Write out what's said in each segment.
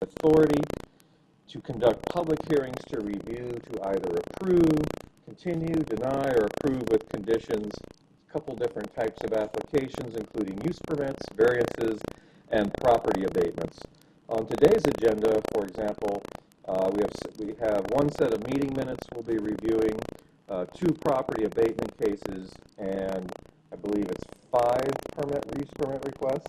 authority to conduct public hearings to review, to either approve, continue, deny, or approve with conditions. A couple different types of applications, including use permits, variances, and property abatements. On today's agenda, for example, we have one set of meeting minutes we'll be reviewing, 2 property abatement cases, and I believe it's 5 use permit requests.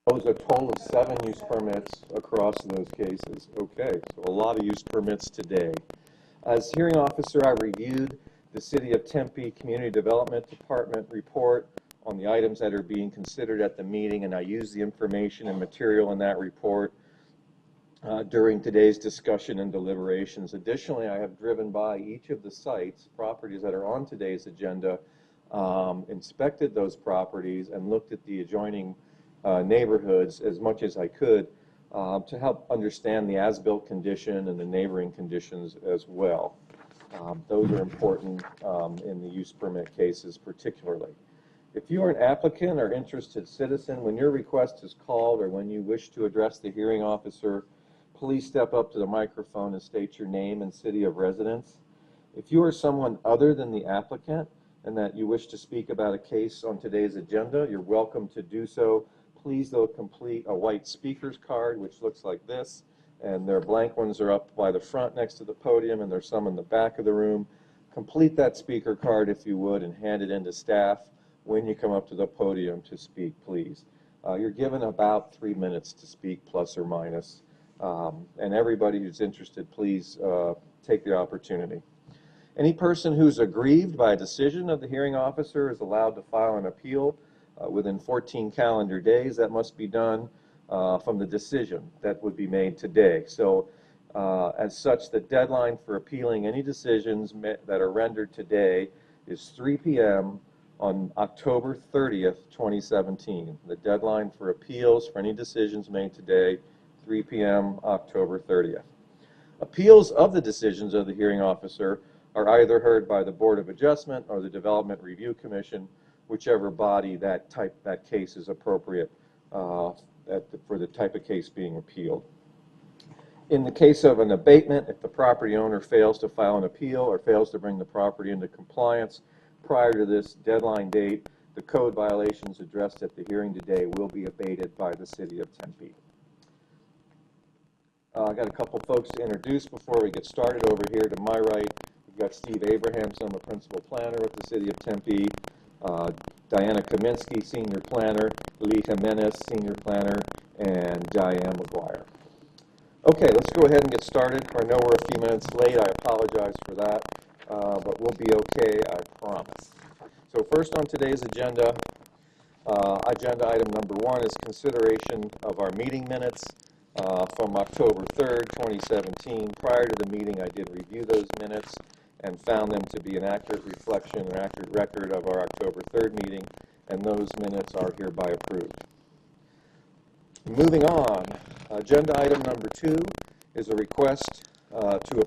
Those are a total of 7 use permits across those cases. Okay, so a lot of use permits today. As hearing officer, I reviewed the City of Tempe Community Development Department report on the items that are being considered at the meeting, and I used the information and material in that report during today's discussion and deliberations. Additionally, I have driven by each of the sites, properties that are on today's agenda, inspected those properties, and looked at the adjoining neighborhoods as much as I could to help understand the as-built condition and the neighboring conditions as well. Those are important in the use permit cases particularly. If you are an applicant or interested citizen, when your request is called or when you wish to address the hearing officer, please step up to the microphone and state your name and city of residence. If you are someone other than the applicant and that you wish to speak about a case on today's agenda, you're welcome to do so. Please, though, complete a white speaker's card, which looks like this, and their blank ones are up by the front next to the podium, and there's some in the back of the room. Complete that speaker card, if you would, and hand it in to staff when you come up to the podium to speak, please. You're given about 3 minutes to speak, plus or minus. And everybody who's interested, please take the opportunity. Any person who's aggrieved by a decision of the hearing officer is allowed to file an appeal within 14 calendar days. That must be done from the decision that would be made today. So as such, the deadline for appealing any decisions that are rendered today is 3 p.m. on October 30th, 2017. The deadline for appeals for any decisions made today, 3 p.m. October 30th. Appeals of the decisions of the hearing officer are either heard by the Board of Adjustment or the Development Review Commission, whichever body that case is appropriate for the type of case being appealed. In the case of an abatement, if the property owner fails to file an appeal or fails to bring the property into compliance prior to this deadline date, the code violations addressed at the hearing today will be abated by the City of Tempe. I got a couple folks to introduce before we get started. Over here to my right, we've got Steve Abrahamson, the principal planner with the City of Tempe, Diana Kaminsky, senior planner, Lee Jimenez, senior planner, and Diane McGuire. Okay, let's go ahead and get started. I know we're a few minutes late. I apologize for that, but we'll be okay, I promise. So first on today's agenda, agenda item number 1 is consideration of our meeting minutes from October 3rd, 2017. Prior to the meeting, I did review those minutes and found them to be an accurate reflection, an accurate record of our October 3rd meeting, and those minutes are hereby approved. Moving on, agenda item number 2 is a request for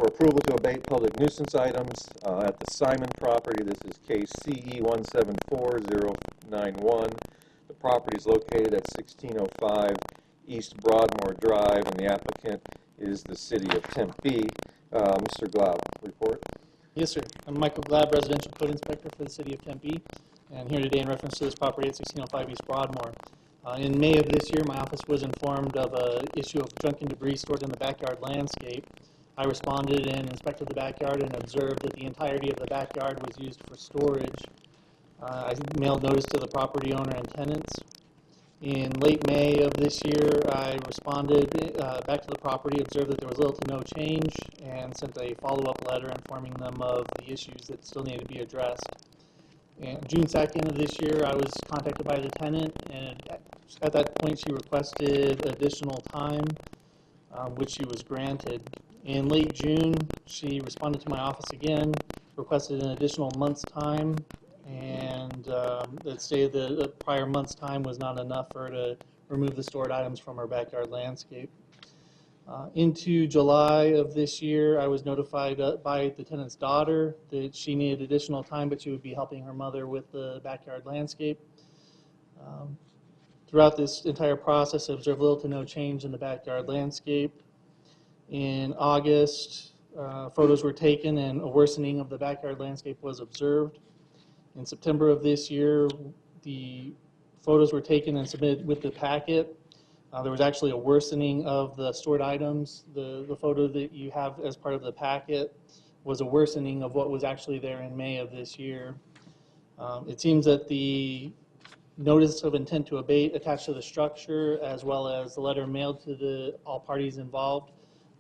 approval to abate public nuisance items at the Simon property. This is case CE 174091. The property is located at 1605 East Broadmoor Drive, and the applicant is the City of Tempe. Mr. Glaub, report. Yes, sir. I'm Michael Glaub, residential code inspector for the City of Tempe, and here today in reference to this property at 1605 East Broadmoor. In May of this year, my office was informed of an issue of drunken debris stored in the backyard landscape. I responded and inspected the backyard and observed that the entirety of the backyard was used for storage. I mailed notice to the property owner and tenants. In late May of this year, I responded back to the property, observed that there was little to no change, and sent a follow-up letter informing them of the issues that still needed to be addressed. And June 2nd of this year, I was contacted by the tenant, and at that point she requested additional time, which she was granted. In late June, she responded to my office again, requested an additional month's time, and let's say the prior month's time was not enough for her to remove the stored items from her backyard landscape. Into July of this year, I was notified by the tenant's daughter that she needed additional time, but she would be helping her mother with the backyard landscape. Throughout this entire process, I observed little to no change in the backyard landscape. In August, photos were taken and a worsening of the backyard landscape was observed. In September of this year, the photos were taken and submitted with the packet. There was actually a worsening of the stored items. The photo that you have as part of the packet was a worsening of what was actually there in May of this year. It seems that the notice of intent to abate attached to the structure, as well as the letter mailed to all parties involved,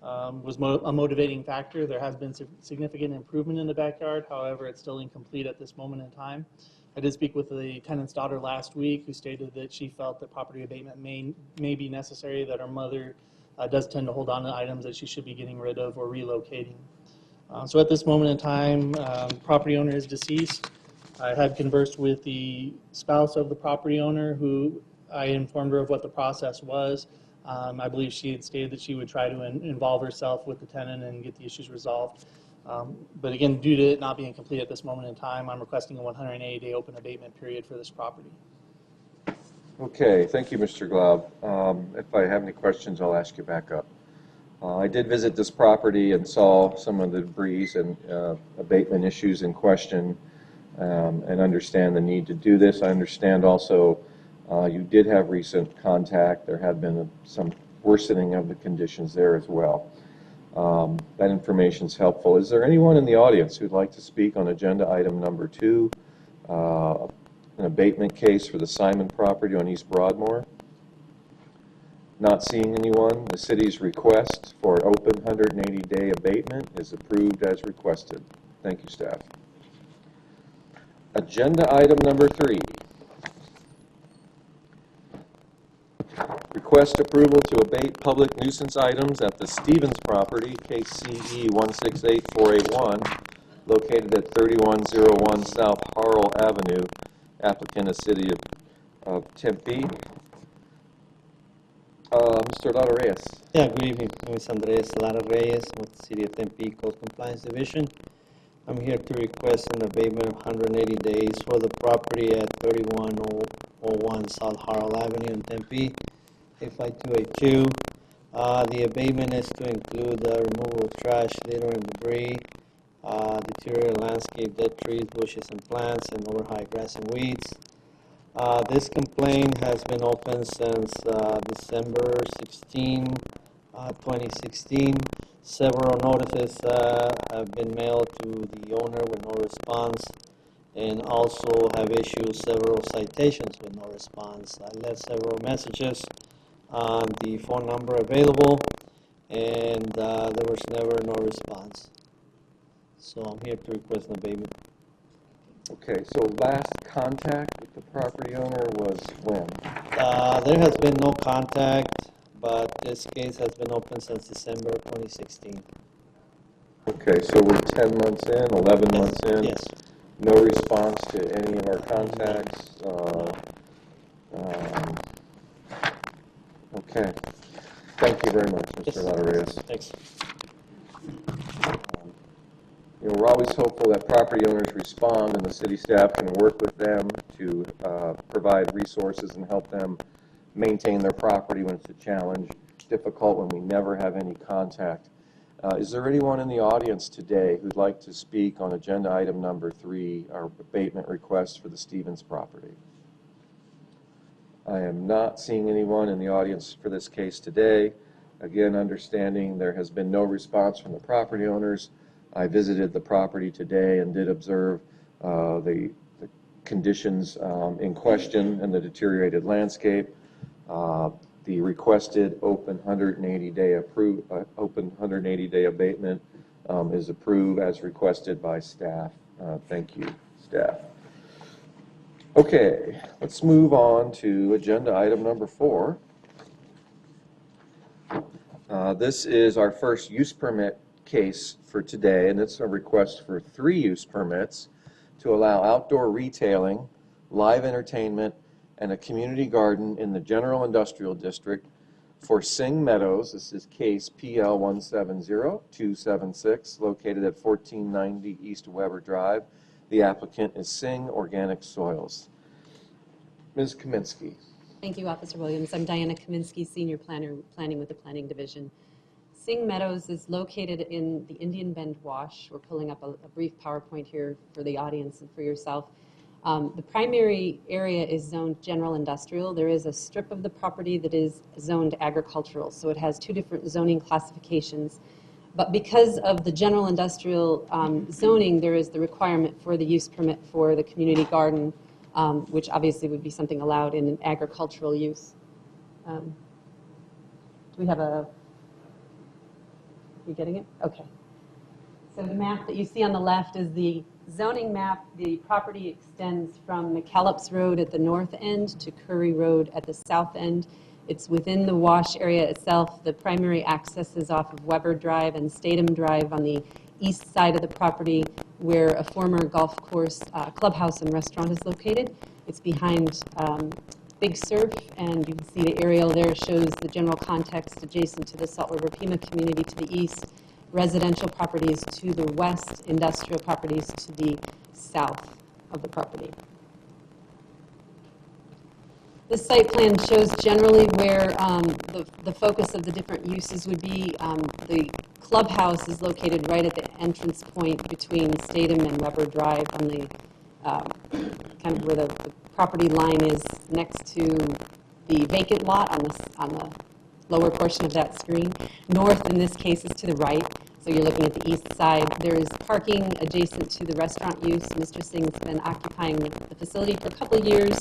was a motivating factor. There has been significant improvement in the backyard. However, it's still incomplete at this moment in time. I did speak with the tenant's daughter last week, who stated that she felt that property abatement may be necessary, that her mother does tend to hold on to items that she should be getting rid of or relocating. So at this moment in time, property owner is deceased. I had conversed with the spouse of the property owner, who I informed her of what the process was. I believe she had stated that she would try to involve herself with the tenant and get the issues resolved. But again, due to it not being complete at this moment in time, I'm requesting a 180-day open abatement period for this property. Okay, thank you, Mr. Glaub. If I have any questions, I'll ask you back up. I did visit this property and saw some of the debris and abatement issues in question, and understand the need to do this. I understand also you did have recent contact. There had been some worsening of the conditions there as well. That information is helpful. Is there anyone in the audience who'd like to speak on agenda item number 2, an abatement case for the Simon property on East Broadmoor? Not seeing anyone, the city's request for an open 180-day abatement is approved as requested. Thank you, staff. Agenda item number 3. Request approval to abate public nuisance items at the Stevens property, case CE 168481, located at 3101 South Harrell Avenue, applicant is City of Tempe. Mr. Lara Reyes. Yeah, good evening. My name is Andres Lara Reyes with the City of Tempe Code Compliance Division. I'm here to request an abatement of 180 days for the property at 3101 South Harrell Avenue in Tempe, 85282. The abatement is to include the removal of trash, litter, and debris, deteriorated landscape, dead trees, bushes, and plants, and overhigh grass and weeds. This complaint has been open since December 16, 2016. Several notices have been mailed to the owner with no response, and also have issued several citations with no response. I left several messages on the phone number available, and there was never no response. So I'm here to request an abatement. Okay, so last contact with the property owner was when? There has been no contact, but this case has been open since December 2016. Okay, so we're 10 months in, 11 months in? Yes. No response to any of our contacts? Okay. Thank you very much, Mr. Lara-Reyes. Thanks. You know, we're always hopeful that property owners respond and the city staff can work with them to provide resources and help them maintain their property when it's a challenge, difficult when we never have any contact. Is there anyone in the audience today who'd like to speak on agenda item number 3, our abatement request for the Stevens property? I am not seeing anyone in the audience for this case today. Again, understanding there has been no response from the property owners. I visited the property today and did observe the conditions in question and the deteriorated landscape. The requested open 180-day abatement is approved as requested by staff. Thank you, staff. Okay, let's move on to agenda item number 4. This is our first use permit case for today, and it's a request for 3 use permits to allow outdoor retailing, live entertainment, and a community garden in the General Industrial District for Sing Meadows. This is case PL 170276, located at 1490 East Weber Drive. The applicant is Sing Organic Soils. Ms. Kaminsky. Thank you, Officer Williams. I'm Diana Kaminsky, Senior Planner, Planning with the Planning Division. Sing Meadows is located in the Indian Bend Wash. We're pulling up a brief PowerPoint here for the audience and for yourself. The primary area is zoned general industrial. There is a strip of the property that is zoned agricultural, so it has two different zoning classifications. But because of the general industrial zoning, there is the requirement for the use permit for the community garden, which obviously would be something allowed in an agricultural use. Do we have a, you getting it? Okay. So the map that you see on the left is the zoning map. The property extends from McKellips Road at the north end to Curry Road at the south end. It's within the wash area itself. The primary access is off of Weber Drive and Statham Drive on the east side of the property, where a former golf course clubhouse and restaurant is located. It's behind Big Surf, and you can see the aerial there shows the general context adjacent to the Salt River Pima community to the east, residential properties to the west, industrial properties to the south of the property. This site plan shows generally where the focus of the different uses would be. The clubhouse is located right at the entrance point between Statham and Weber Drive on the kind of where the property line is next to the vacant lot on the lower portion of that screen. North, in this case, is to the right. So you're looking at the east side. There is parking adjacent to the restaurant use. Mr. Singh's been occupying the facility for a couple of years,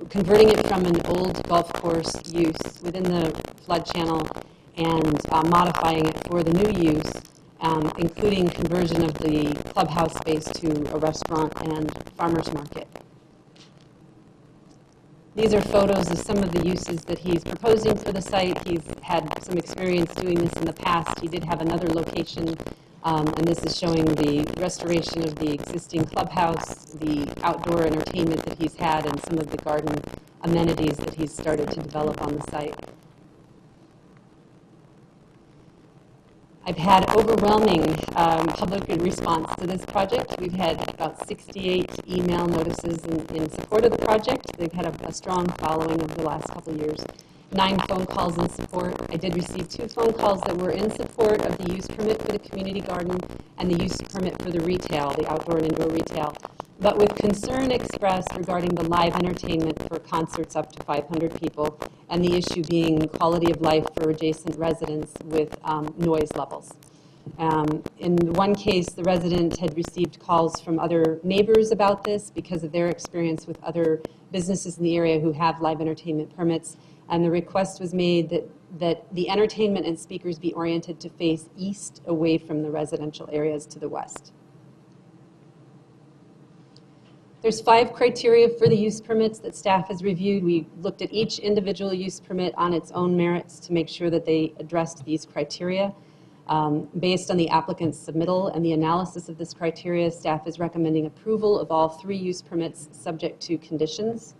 converting it from an old golf course use within the flood channel and modifying it for the new use, including conversion of the clubhouse space to a restaurant and farmer's market. These are photos of some of the uses that he's proposing for the site. He's had some experience doing this in the past. He did have another location, and this is showing the restoration of the existing clubhouse, the outdoor entertainment that he's had, and some of the garden amenities that he's started to develop on the site. I've had overwhelming public response to this project. We've had about 68 email notices in support of the project. They've had a strong following over the last couple of years. 9 phone calls in support. I did receive 2 phone calls that were in support of the use permit for the community garden and the use permit for the retail, the outdoor and indoor retail, but with concern expressed regarding the live entertainment for concerts up to 500 people, and the issue being quality of life for adjacent residents with noise levels. In one case, the resident had received calls from other neighbors about this because of their experience with other businesses in the area who have live entertainment permits, and the request was made that the entertainment and speakers be oriented to face east, away from the residential areas to the west. There's 5 criteria for the use permits that staff has reviewed. We looked at each individual use permit on its own merits to make sure that they addressed these criteria. Based on the applicant's submittal and the analysis of this criteria, staff is recommending approval of all 3 use permits subject to conditions.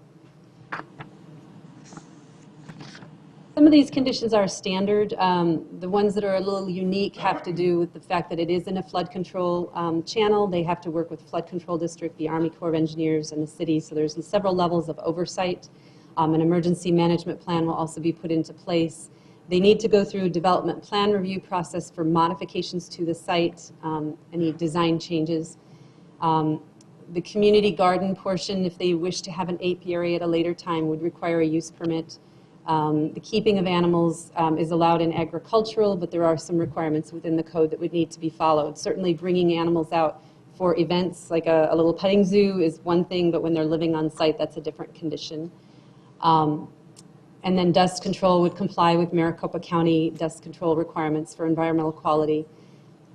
Some of these conditions are standard. The ones that are a little unique have to do with the fact that it is in a flood control channel. They have to work with Flood Control District, the Army Corps of Engineers, and the city. So there's several levels of oversight. An emergency management plan will also be put into place. They need to go through a development plan review process for modifications to the site, any design changes. The community garden portion, if they wish to have an apiary at a later time, would require a use permit. The keeping of animals is allowed in agricultural, but there are some requirements within the code that would need to be followed. Certainly bringing animals out for events like a little petting zoo is one thing, but when they're living on site, that's a different condition. And then dust control would comply with Maricopa County dust control requirements for environmental quality.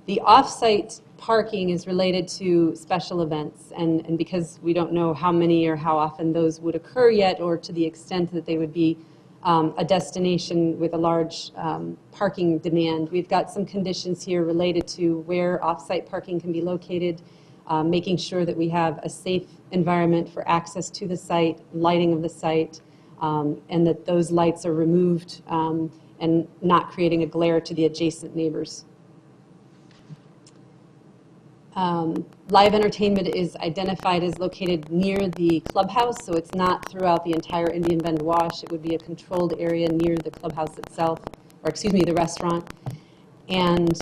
The off-site parking is related to special events, and because we don't know how many or how often those would occur yet, or to the extent that they would be a destination with a large parking demand. We've got some conditions here related to where off-site parking can be located, making sure that we have a safe environment for access to the site, lighting of the site, and that those lights are removed and not creating a glare to the adjacent neighbors. Live entertainment is identified as located near the clubhouse, so it's not throughout the entire Indian Bend Wash. It would be a controlled area near the clubhouse itself, or excuse me, the restaurant. And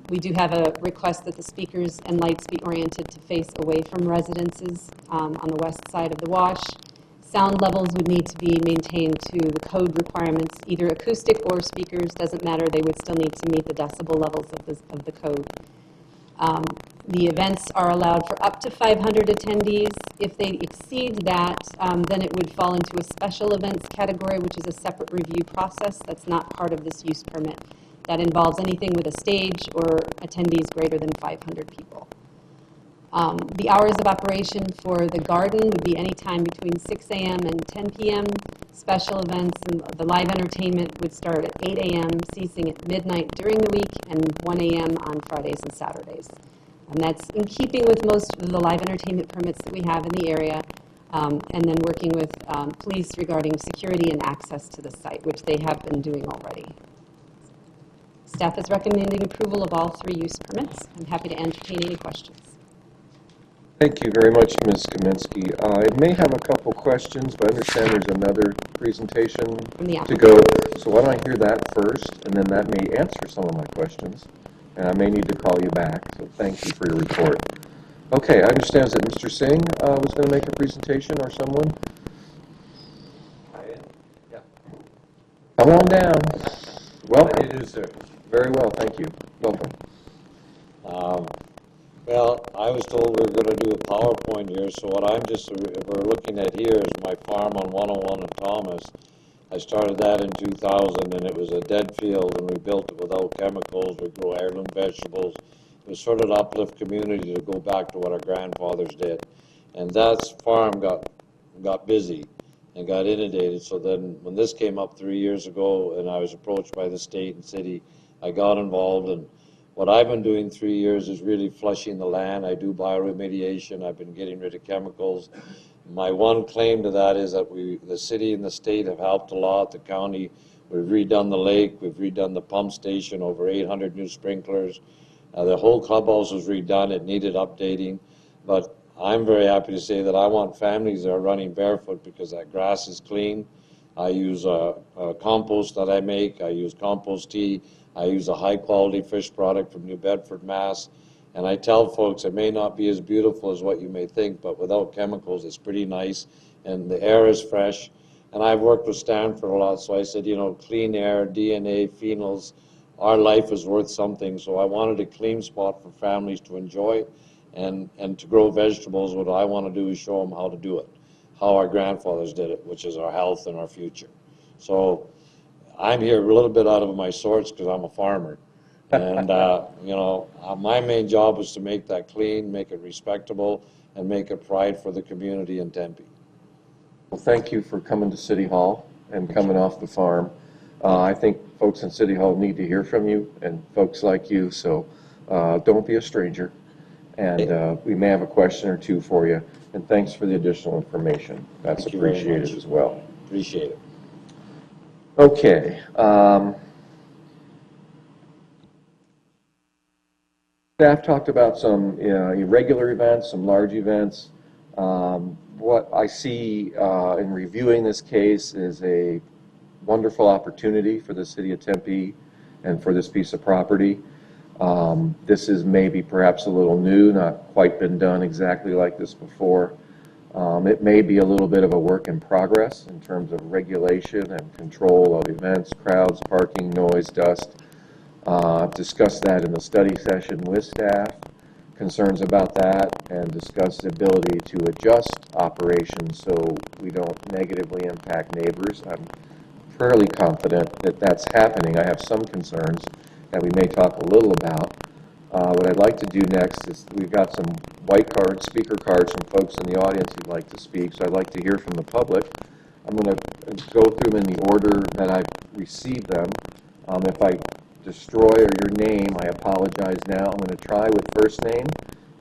we do have a request that the speakers and lights be oriented to face away from residences on the west side of the wash. Sound levels would need to be maintained to the code requirements, either acoustic or speakers, doesn't matter. They would still need to meet the decibel levels of the code. The events are allowed for up to 500 attendees. If they exceed that, then it would fall into a special events category, which is a separate review process that's not part of this use permit. That involves anything with a stage or attendees greater than 500 people. The hours of operation for the garden would be any time between 6 a.m. and 10 p.m. Special events and the live entertainment would start at 8 a.m., ceasing at midnight during the week, and 1 a.m. on Fridays and Saturdays. And that's in keeping with most of the live entertainment permits that we have in the area, and then working with police regarding security and access to the site, which they have been doing already. Staff is recommending approval of all 3 use permits. I'm happy to entertain any questions. Thank you very much, Ms. Kaminsky. I may have a couple questions, but I understand there's another presentation From the to go. So why don't I hear that first, and then that may answer some of my questions. And I may need to call you back, so thank you for your report. Okay, I understand that Mr. Singh was going to make a presentation, or someone? Yeah. Come on down. Welcome. How do you do, sir? Very well, thank you. Welcome. Well, I was told we were going to do a PowerPoint here, so what we're looking at here is my farm on 101 and Thomas. I started that in 2000, and it was a dead field, and we built it without chemicals. We grow heirloom vegetables. It was sort of an uplift community to go back to what our grandfathers did. And that farm got busy and got inundated. So then when this came up 3 years ago, and I was approached by the state and city, I got involved. And what I've been doing 3 years is really flushing the land. I do bioremediation. I've been getting rid of chemicals. My one claim to that is that the city and the state have helped a lot. The county, we've redone the lake, we've redone the pump station, over 800 new sprinklers. The whole clubhouse was redone. It needed updating. But I'm very happy to say that I want families that are running barefoot because that grass is clean. I use a compost that I make. I use compost tea. I use a high-quality fish product from New Bedford, Mass. And I tell folks it may not be as beautiful as what you may think, but without chemicals, it's pretty nice. And the air is fresh. And I've worked with Stanford a lot, so I said, you know, clean air, DNA, phenols, our life is worth something. So I wanted a clean spot for families to enjoy and to grow vegetables. What I want to do is show them how to do it, how our grandfathers did it, which is our health and our future. So I'm here a little bit out of my sorts because I'm a farmer. And, you know, my main job is to make that clean, make it respectable, and make it pride for the community in Tempe. Well, thank you for coming to City Hall and coming off the farm. I think folks in City Hall need to hear from you and folks like you, so don't be a stranger. And we may have a question or two for you. And thanks for the additional information. That's appreciated as well. Appreciate it. Okay. Staff talked about some irregular events, some large events. What I see in reviewing this case is a wonderful opportunity for the city of Tempe and for this piece of property. This is maybe perhaps a little new, not quite been done exactly like this before. It may be a little bit of a work in progress in terms of regulation and control of events, crowds, parking, noise, dust. I've discussed that in the study session with staff, concerns about that, and discussed the ability to adjust operations so we don't negatively impact neighbors. I'm fairly confident that that's happening. I have some concerns that we may talk a little about. What I'd like to do next is we've got some white cards, speaker cards from folks in the audience who'd like to speak, so I'd like to hear from the public. I'm going to go through them in the order that I've received them. If I destroy your name, I apologize now. I'm going to try with first name,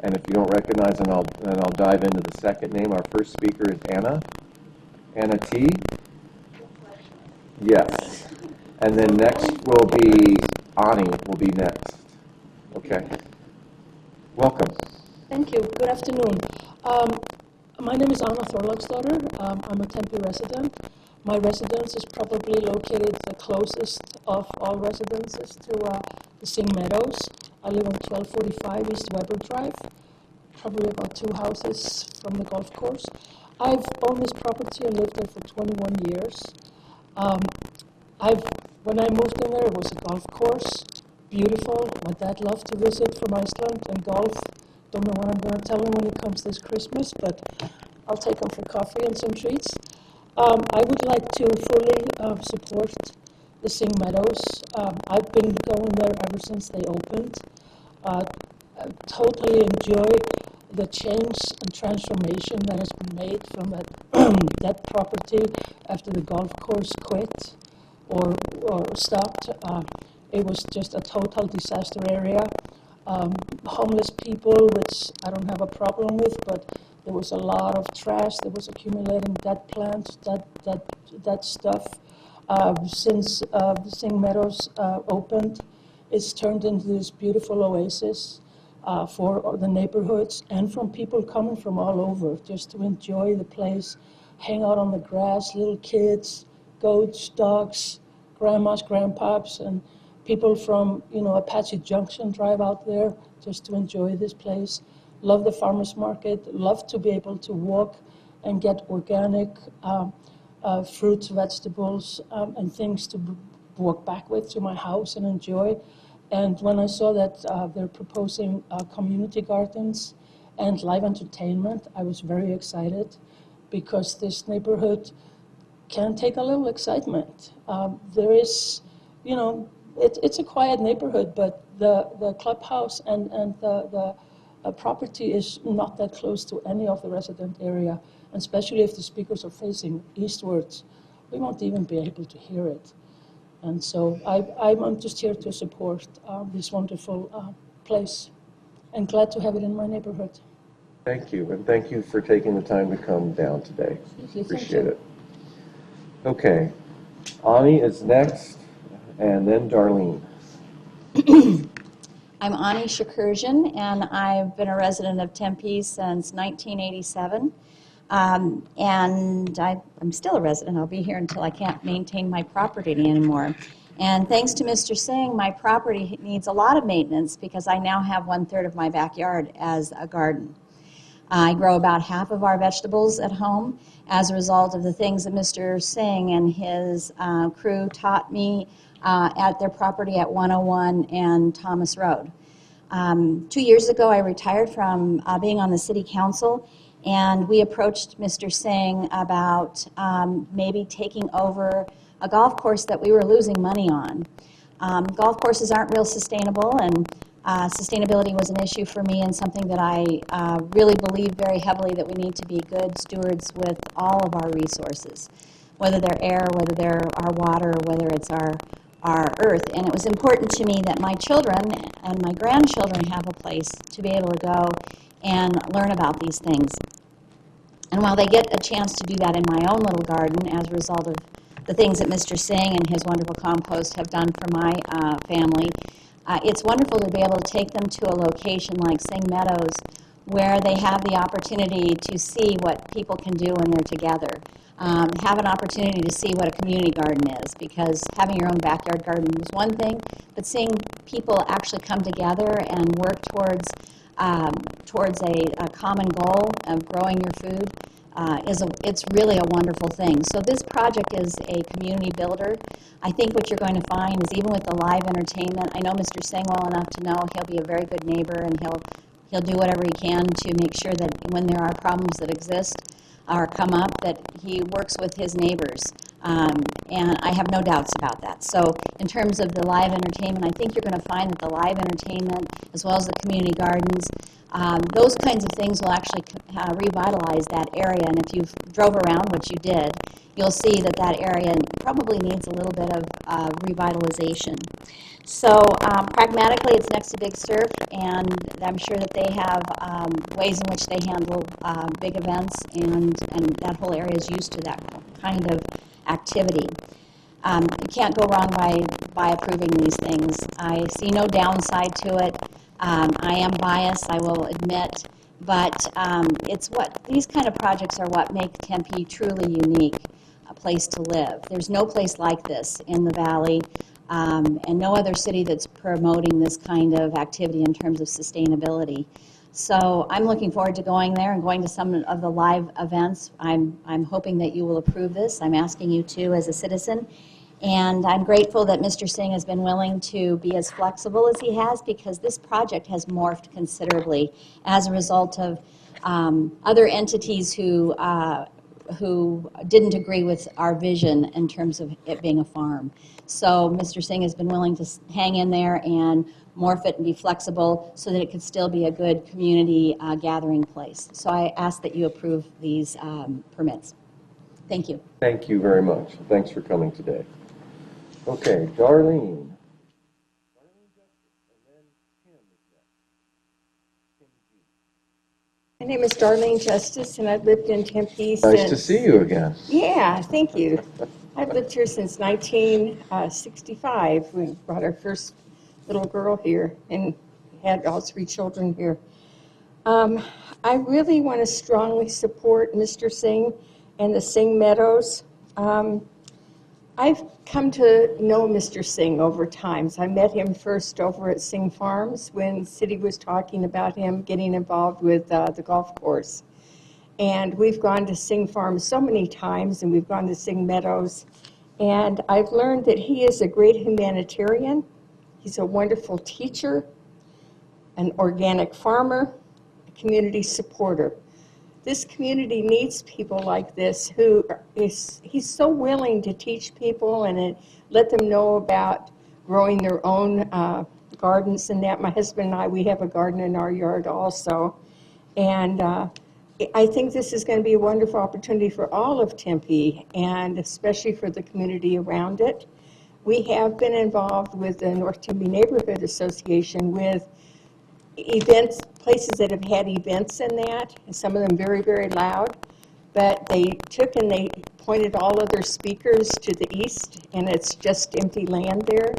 and if you don't recognize, then I'll dive into the second name. Our first speaker is Anna. Anna T. Yes. And then next will be Ani will be next. Okay. Welcome. Thank you. Good afternoon. My name is Anna Thorlagsdottir. I'm a Tempe resident. My residence is probably located the closest of all residences to the Sing Meadows. I live on 1245 East Weber Drive, probably about 2 houses from the golf course. I've owned this property and lived there for 21 years. When I moved in there, it was a golf course, beautiful. My dad loved to visit from Iceland and golf. Don't know what I'm going to tell him when he comes this Christmas, but I'll take him for coffee and some treats. I would like to fully support the Sing Meadows. I've been going there ever since they opened. I totally enjoy the change and transformation that has been made from that property after the golf course quit or stopped. It was just a total disaster area. Homeless people, which I don't have a problem with, but there was a lot of trash that was accumulating, dead plants, that stuff. Since the Sing Meadows opened, it's turned into this beautiful oasis for the neighborhoods and from people coming from all over just to enjoy the place, hang out on the grass, little kids, goats, dogs, grandmas, grandpaps, and people from, Apache Junction drive out there just to enjoy this place. Love the farmers market, love to be able to walk and get organic fruits, vegetables, and things to walk back with to my house and enjoy. And when I saw that they're proposing community gardens and live entertainment, I was very excited because this neighborhood can take a little excitement. There is, it's a quiet neighborhood, but the clubhouse and the property is not that close to any of the resident area, and especially if the speakers are facing eastwards, we won't even be able to hear it. And so I'm just here to support this wonderful place, and glad to have it in my neighborhood. Thank you, and thank you for taking the time to come down today. Absolutely, thank Appreciate you. it. Okay, Ani is next, and then Darlene. I'm Ani Shakurjian, and I've been a resident of Tempe since 1987. And I'm still a resident. I'll be here until I can't maintain my property anymore. And thanks to Mr. Singh, my property needs a lot of maintenance because I now have 1/3 of my backyard as a garden. I grow about half of our vegetables at home as a result of the things that Mr. Singh and his crew taught me at their property at 101 and Thomas Road. 2 years ago, I retired from being on the city council, and we approached Mr. Singh about maybe taking over a golf course that we were losing money on. Golf courses aren't real sustainable, and sustainability was an issue for me and something that I really believe very heavily that we need to be good stewards with all of our resources, whether they're air, whether they're our water, whether it's our earth. And it was important to me that my children and my grandchildren have a place to be able to go and learn about these things. And while they get a chance to do that in my own little garden as a result of the things that Mr. Singh and his wonderful compost have done for my family, it's wonderful to be able to take them to a location like Sing Meadows where they have the opportunity to see what people can do when they're together. Have an opportunity to see what a community garden is, because having your own backyard garden is one thing, but seeing people actually come together and work towards a common goal of growing your food it's really a wonderful thing. So this project is a community builder. I think what you're going to find is even with the live entertainment, I know Mr. Singh well enough to know he'll be a very good neighbor, and he'll do whatever he can to make sure that when there are problems that exist or come up, that he works with his neighbors. And I have no doubts about that. So in terms of the live entertainment, I think you're going to find that the live entertainment, as well as the community gardens, those kinds of things will actually revitalize that area. And if you've drove around, which you did, you'll see that that area probably needs a little bit of revitalization. So pragmatically, it's next to Big Surf, and I'm sure that they have ways in which they handle big events, and that whole area is used to that kind of activity. You can't go wrong by approving these things. I see no downside to it. I am biased, I will admit, but these kind of projects are what make Tempe truly unique, a place to live. There's no place like this in the valley, and no other city that's promoting this kind of activity in terms of sustainability. So I'm looking forward to going there and going to some of the live events. I'm hoping that you will approve this. I'm asking you to as a citizen. And I'm grateful that Mr. Singh has been willing to be as flexible as he has, because this project has morphed considerably as a result of other entities who didn't agree with our vision in terms of it being a farm. So Mr. Singh has been willing to hang in there and morph it and be flexible so that it could still be a good community gathering place. So I ask that you approve these permits. Thank you. Thank you very much. Thanks for coming today. Okay, Darlene. My name is Darlene Justice, and I've lived in Tempe since... Nice to see you again. Yeah, thank you. I've lived here since 1965. We brought our first little girl here and had all 3 children here. I really want to strongly support Mr. Singh and the Singh Meadows. I've come to know Mr. Singh over time. I met him first over at Singh Farms when the city was talking about him getting involved with the golf course. And we've gone to Singh Farms so many times, and we've gone to Singh Meadows. And I've learned that he is a great humanitarian. He's a wonderful teacher, an organic farmer, a community supporter. This community needs people like this who he's so willing to teach people and let them know about growing their own gardens and that. My husband and I, we have a garden in our yard also. And I think this is going to be a wonderful opportunity for all of Tempe, and especially for the community around it. We have been involved with the North Tempe Neighborhood Association with events, places that have had events in that, and some of them very, very loud. But they took and they pointed all of their speakers to the east, and it's just empty land there.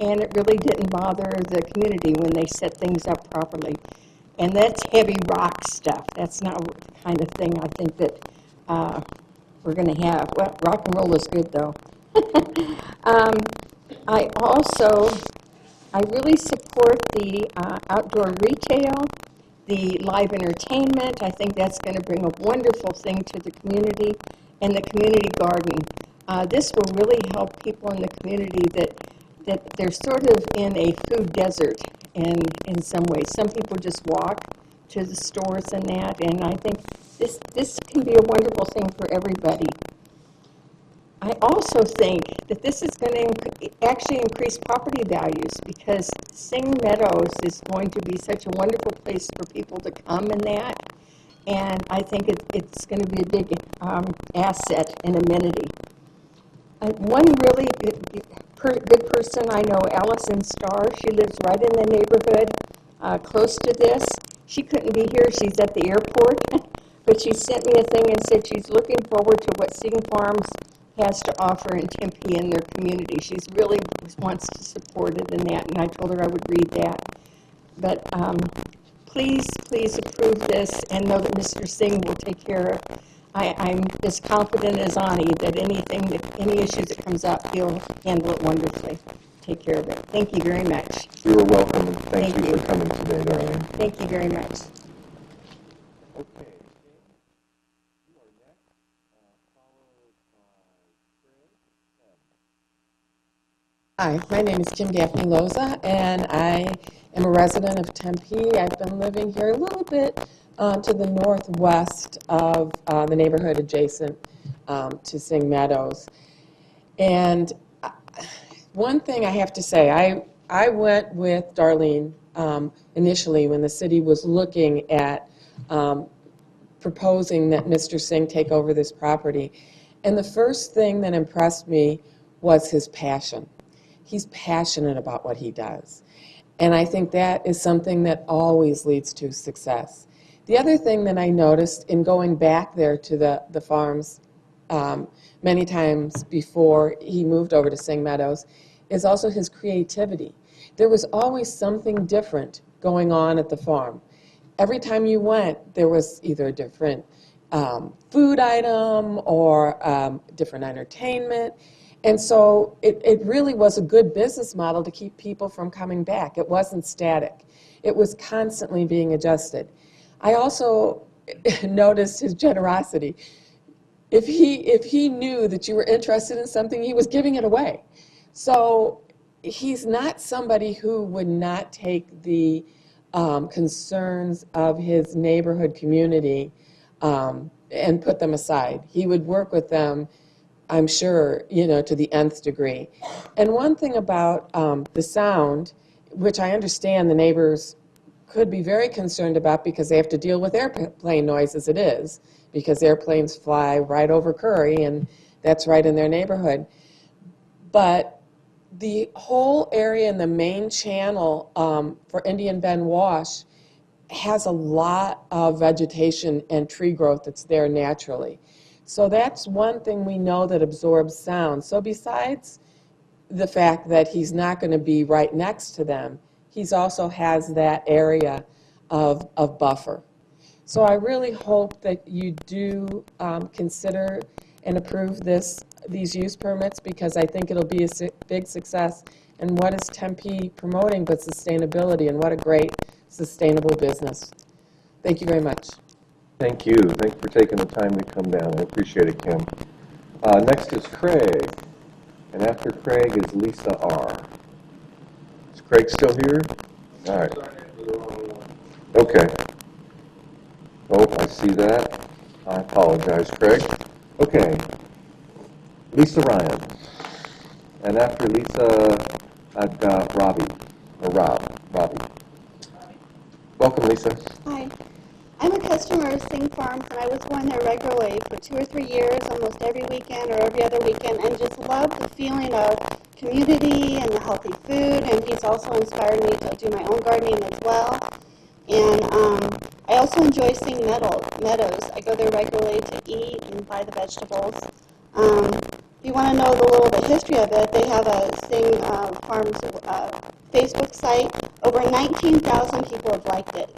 And it really didn't bother the community when they set things up properly. And that's heavy rock stuff. That's not the kind of thing I think that we're going to have. Well, rock and roll is good, though. I really support the outdoor retail, the live entertainment. I think that's going to bring a wonderful thing to the community, and the community garden. This will really help people in the community that they're sort of in a food desert in some ways. Some people just walk to the stores and that, and I think this can be a wonderful thing for everybody. I also think that this is going to actually increase property values, because Singh Meadows is going to be such a wonderful place for people to come and that, and I think it's going to be a big asset and amenity. One really good person I know, Allison Starr, she lives right in the neighborhood close to this. She couldn't be here, she's at the airport, but she sent me a thing and said she's looking forward to what Singh Farms has to offer in Tempe and their community. She really wants to support it in that, and I told her I would read that. But please approve this and know that Mr. Singh will take care of. I'm as confident as Ani that any issue that comes up, he'll handle it wonderfully. Take care of it. Thank you very much. You're welcome, and thank you for coming today, Darlene. Thank you very much. Okay. Hi, my name is Kim Daphne Loza, and I am a resident of Tempe. I've been living here a little bit to the northwest of the neighborhood adjacent to Singh Meadows. And one thing I have to say, I went with Darlene initially when the city was looking at proposing that Mr. Singh take over this property. And the first thing that impressed me was his passion. He's passionate about what he does. And I think that is something that always leads to success. The other thing that I noticed in going back there to the farms many times before he moved over to Singh Meadows is also his creativity. There was always something different going on at the farm. every time you went, there was either a different food item or different entertainment. And so it really was a good business model to keep people from coming back. It wasn't static. It was constantly being adjusted. I also noticed his generosity. If he knew that you were interested in something, he was giving it away. So he's not somebody who would not take the concerns of his neighborhood community and put them aside. He would work with them, I'm sure, to the nth degree. And one thing about the sound, which I understand the neighbors could be very concerned about because they have to deal with airplane noise as it is, because airplanes fly right over Curry, and that's right in their neighborhood. But the whole area in the main channel for Indian Bend Wash has a lot of vegetation and tree growth that's there naturally. So that's one thing we know that absorbs sound. So besides the fact that he's not going to be right next to them, he's also has that area of buffer. So I really hope that you do consider and approve these use permits, because I think it'll be a big success. And what is Tempe promoting but sustainability, and what a great sustainable business. Thank you very much. Thank you. Thank you for taking the time to come down. I appreciate it, Kim. Next is Craig, and after Craig is Lisa R. Is Craig still here? All right. Okay. Oh, I see that. I apologize, Craig. Okay. Lisa Ryan. And after Lisa, I've got Robbie. Robbie. Welcome, Lisa. Hi. I'm a customer of Sing Farms, and I was going there regularly for 2 or 3 years, almost every weekend or every other weekend, and just loved the feeling of community and the healthy food. And he's also inspired me to do my own gardening as well. And I also enjoy Sing Meadows. I go there regularly to eat and buy the vegetables. If you want to know the history of it, they have a Sing Farms Facebook site. Over 19,000 people have liked it.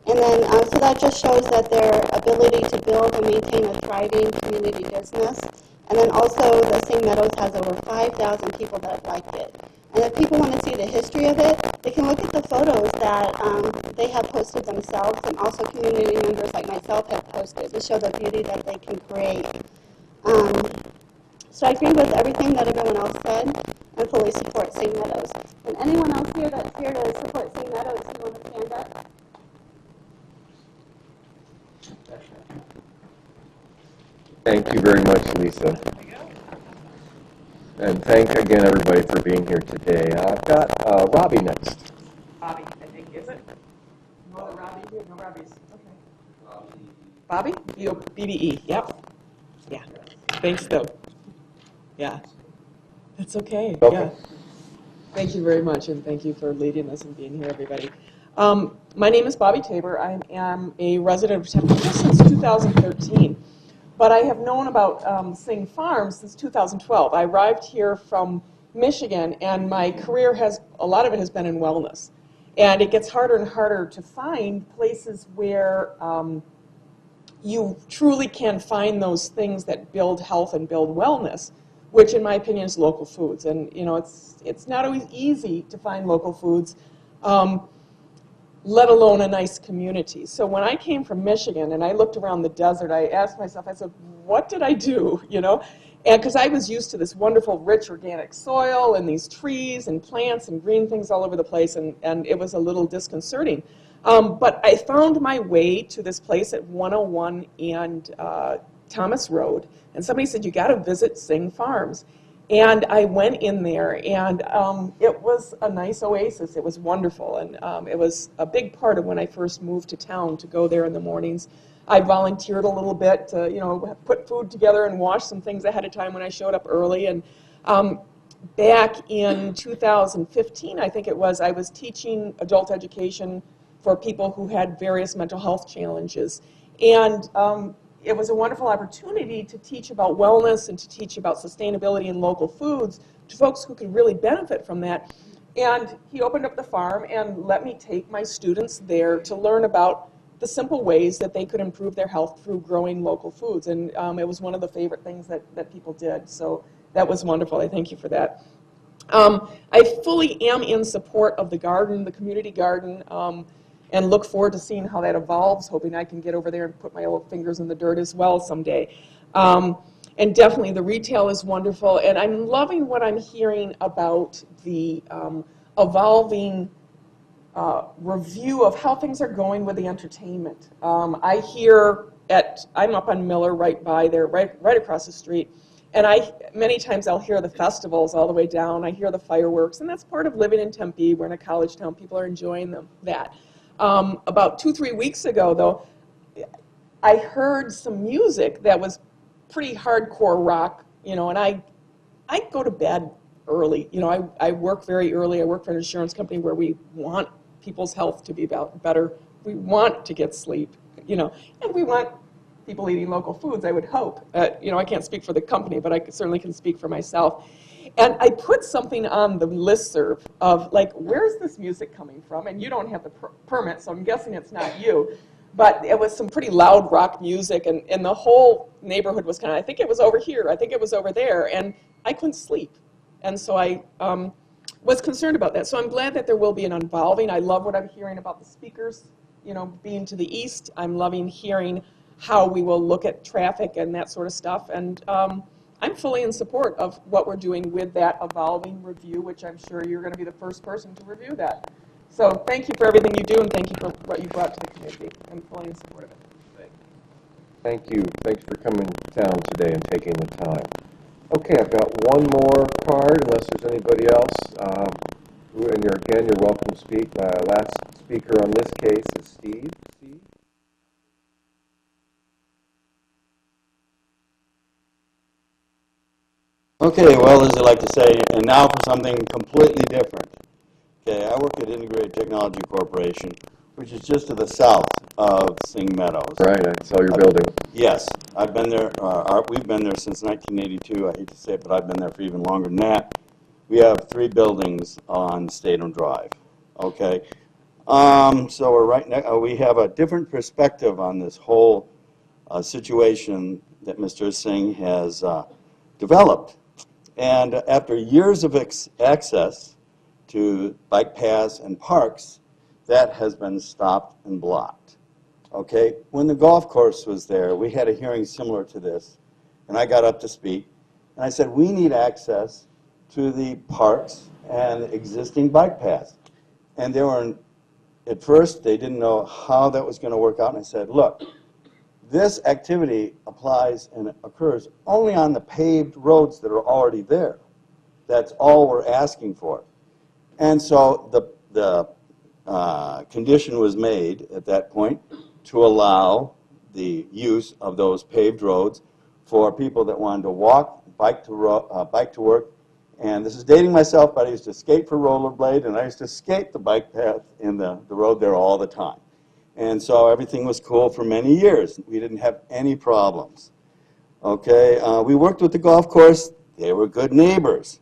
And then, so that just shows that their ability to build and maintain a thriving community business. And then also, the Sing Meadows has over 5,000 people that have liked it. And if people want to see the history of it, they can look at the photos that they have posted themselves, and also community members like myself have posted to show the beauty that they can create. So I agree with everything that everyone else said and fully support Sing Meadows. And anyone else here that's here to support Sing Meadows, you want to stand up? Thank you very much, Lisa. And thank again everybody for being here today. I've got Robbie next. Bobby, I think, is it? No other Robbie here? No Robbies. Okay. Bobby? BBE, yep. Yeah. Thanks, though. Yeah. That's okay. Welcome. Yeah. Thank you very much, and thank you for leading us and being here, everybody. My name is Bobby Tabor. I am a resident of Tempe since 2013. But I have known about Sing Farms since 2012. I arrived here from Michigan, and my career a lot of it has been in wellness. And it gets harder and harder to find places where you truly can find those things that build health and build wellness, which in my opinion is local foods. And it's not always easy to find local foods, let alone a nice community. So when I came from Michigan and I looked around the desert, I asked myself, I said, what did I do, And because I was used to this wonderful, rich, organic soil and these trees and plants and green things all over the place, and it was a little disconcerting. But I found my way to this place at 101 and Thomas Road, and somebody said, you got to visit Sing Farms. And I went in there, and it was a nice oasis. It was wonderful, and it was a big part of when I first moved to town to go there in the mornings. I volunteered a little bit to, put food together and wash some things ahead of time when I showed up early. And back in 2015, I think it was, I was teaching adult education for people who had various mental health challenges. And it was a wonderful opportunity to teach about wellness and to teach about sustainability and local foods to folks who could really benefit from that. And he opened up the farm and let me take my students there to learn about the simple ways that they could improve their health through growing local foods. And it was one of the favorite things that people did. So that was wonderful. I thank you for that. I fully am in support of the garden, the community garden, and look forward to seeing how that evolves, hoping I can get over there and put my old fingers in the dirt as well someday. And definitely the retail is wonderful, and I'm loving what I'm hearing about the evolving review of how things are going with the entertainment. I hear I'm up on Miller right by there, right across the street, and many times I'll hear the festivals all the way down. I hear the fireworks, and that's part of living in Tempe. We're in a college town. People are enjoying that. About 2-3 weeks ago, though, I heard some music that was pretty hardcore rock, and I go to bed early. I work very early. I work for an insurance company where we want people's health to be better. We want to get sleep, and we want people eating local foods, I would hope. I can't speak for the company, but I certainly can speak for myself. And I put something on the listserv of, like, where's this music coming from? And you don't have the permit, so I'm guessing it's not you. But it was some pretty loud rock music, and the whole neighborhood was kind of, I think it was over here, I think it was over there, and I couldn't sleep. And so I was concerned about that. So I'm glad that there will be an evolving. I love what I'm hearing about the speakers, being to the east. I'm loving hearing how we will look at traffic and that sort of stuff. And I'm fully in support of what we're doing with that evolving review, which I'm sure you're going to be the first person to review that. So thank you for everything you do, and thank you for what you brought to the community. I'm fully in support of it. Thank you. Thanks for coming to town today and taking the time. Okay, I've got one more card, unless there's anybody else. And you're welcome to speak. Last speaker on this case is Steve. Steve? Okay, well, as I like to say, and now for something completely different. Okay, I work at Integrated Technology Corporation, which is just to the south of Sing Meadows. Right, I saw your building. Yes, I've been there, we've been there since 1982. I hate to say it, but I've been there for even longer than that. We have 3 buildings on Statham Drive, okay? So we're right next, we have a different perspective on this whole situation that Mr. Singh has developed. And after years of access to bike paths and parks, that has been stopped and blocked. Okay, when the golf course was there, we had a hearing similar to this, and I got up to speak, and I said, we need access to the parks and existing bike paths. And they were, at first, they didn't know how that was going to work out, and I said, look, this activity applies and occurs only on the paved roads that are already there. That's all we're asking for. And so the condition was made at that point to allow the use of those paved roads for people that wanted to walk, bike to work. And this is dating myself, but I used to skate for rollerblade, and I used to skate the bike path in the road there all the time. And so everything was cool for many years. We didn't have any problems. Okay, we worked with the golf course. They were good neighbors.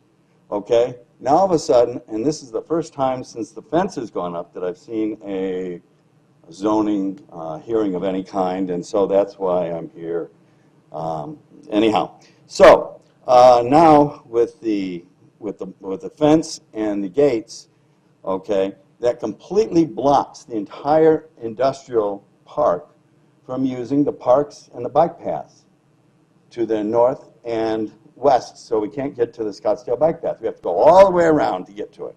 Okay, now all of a sudden, and this is the first time since the fence has gone up that I've seen a zoning hearing of any kind, and so that's why I'm here. Anyhow, so now with the fence and the gates, okay, that completely blocks the entire industrial park from using the parks and the bike paths to the north and west, so we can't get to the Scottsdale bike path. We have to go all the way around to get to it.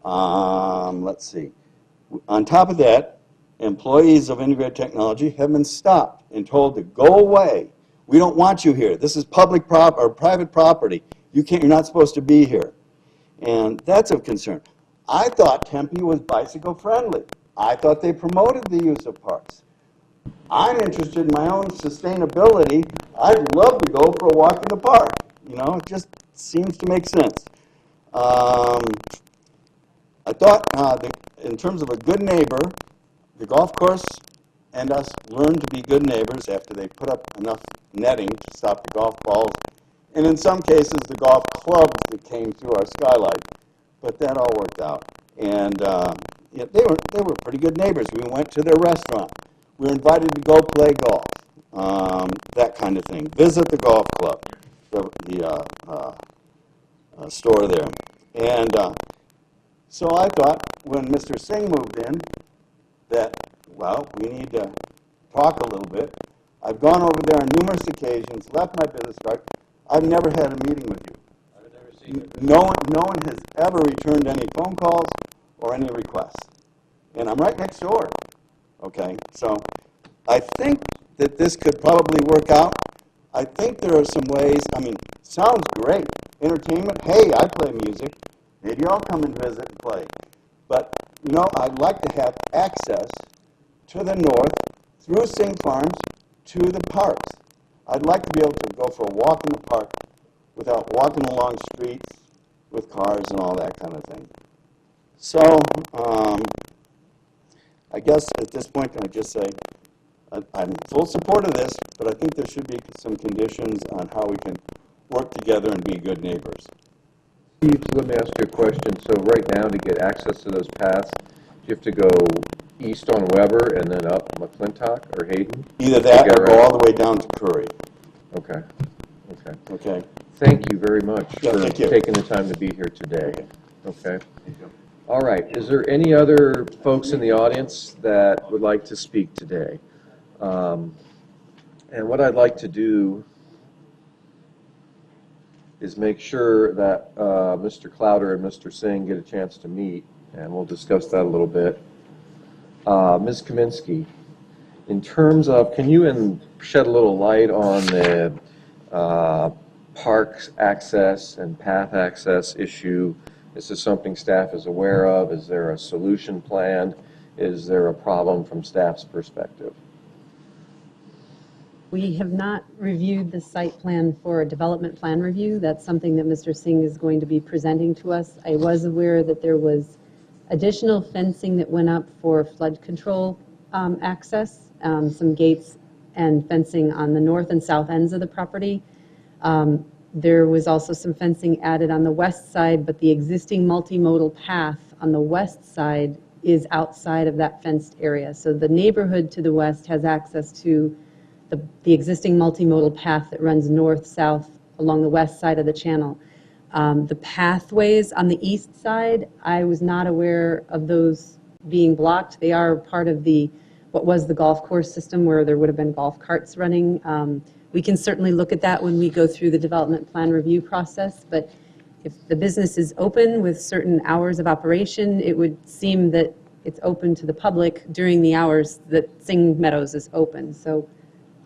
Let's see. On top of that, employees of Integrated Technology have been stopped and told to go away. We don't want you here. This is public or private property. You're not supposed to be here. And that's of concern. I thought Tempe was bicycle friendly. I thought they promoted the use of parks. I'm interested in my own sustainability. I'd love to go for a walk in the park. It just seems to make sense. I thought in terms of a good neighbor, the golf course and us learned to be good neighbors after they put up enough netting to stop the golf balls. And in some cases, the golf clubs that came through our skylight. But that all worked out. And they were pretty good neighbors. We went to their restaurant. we're invited to go play golf, that kind of thing. Visit the golf club, the store there. And so I thought when Mr. Singh moved in that, well, we need to talk a little bit. I've gone over there on numerous occasions, left my business card. I've never had a meeting with you. No one has ever returned any phone calls or any requests. And I'm right next door. Okay, so I think that this could probably work out. I think there are some ways, I mean, sounds great. Entertainment, hey, I play music. Maybe I'll come and visit and play. But, you know, I'd like to have access to the north through Singh Farms to the parks. I'd like to be able to go for a walk in the park without walking along streets with cars and all that kind of thing. So, I guess at this point, can I just say, I'm in full support of this, but I think there should be some conditions on how we can work together and be good neighbors. Steve, let me ask you a question. So right now, to get access to those paths, you have to go east on Weber and then up McClintock or Hayden? Either that or go all the way down to Curry. Okay. Okay. Okay. Thank you very much Yeah, for thank you. taking the time to be here today. Okay. All right. Is there any other folks in the audience that would like to speak today? And what I'd like to do is make sure that Mr. Clowder and Mr. Singh get a chance to meet, and we'll discuss that a little bit. Ms. Kaminsky, in terms of, can you shed a little light on the parks access and path access issue? Is this something staff is aware of? Is there a solution planned? Is there a problem from staff's perspective? We have not reviewed the site plan for a development plan review. That's something that Mr. Singh is going to be presenting to us. I was aware that there was additional fencing that went up for flood control access, some gates and fencing on the north and south ends of the property. There was also some fencing added on the west side, but the existing multimodal path on the west side is outside of that fenced area. So the neighborhood to the west has access to the existing multimodal path that runs north-south along the west side of the channel. The pathways on the east side, I was not aware of those being blocked. They are part of what was the golf course system where there would have been golf carts running. We can certainly look at that when we go through the development plan review process, but if the business is open with certain hours of operation, it would seem that it's open to the public during the hours that Singh Meadows is open. So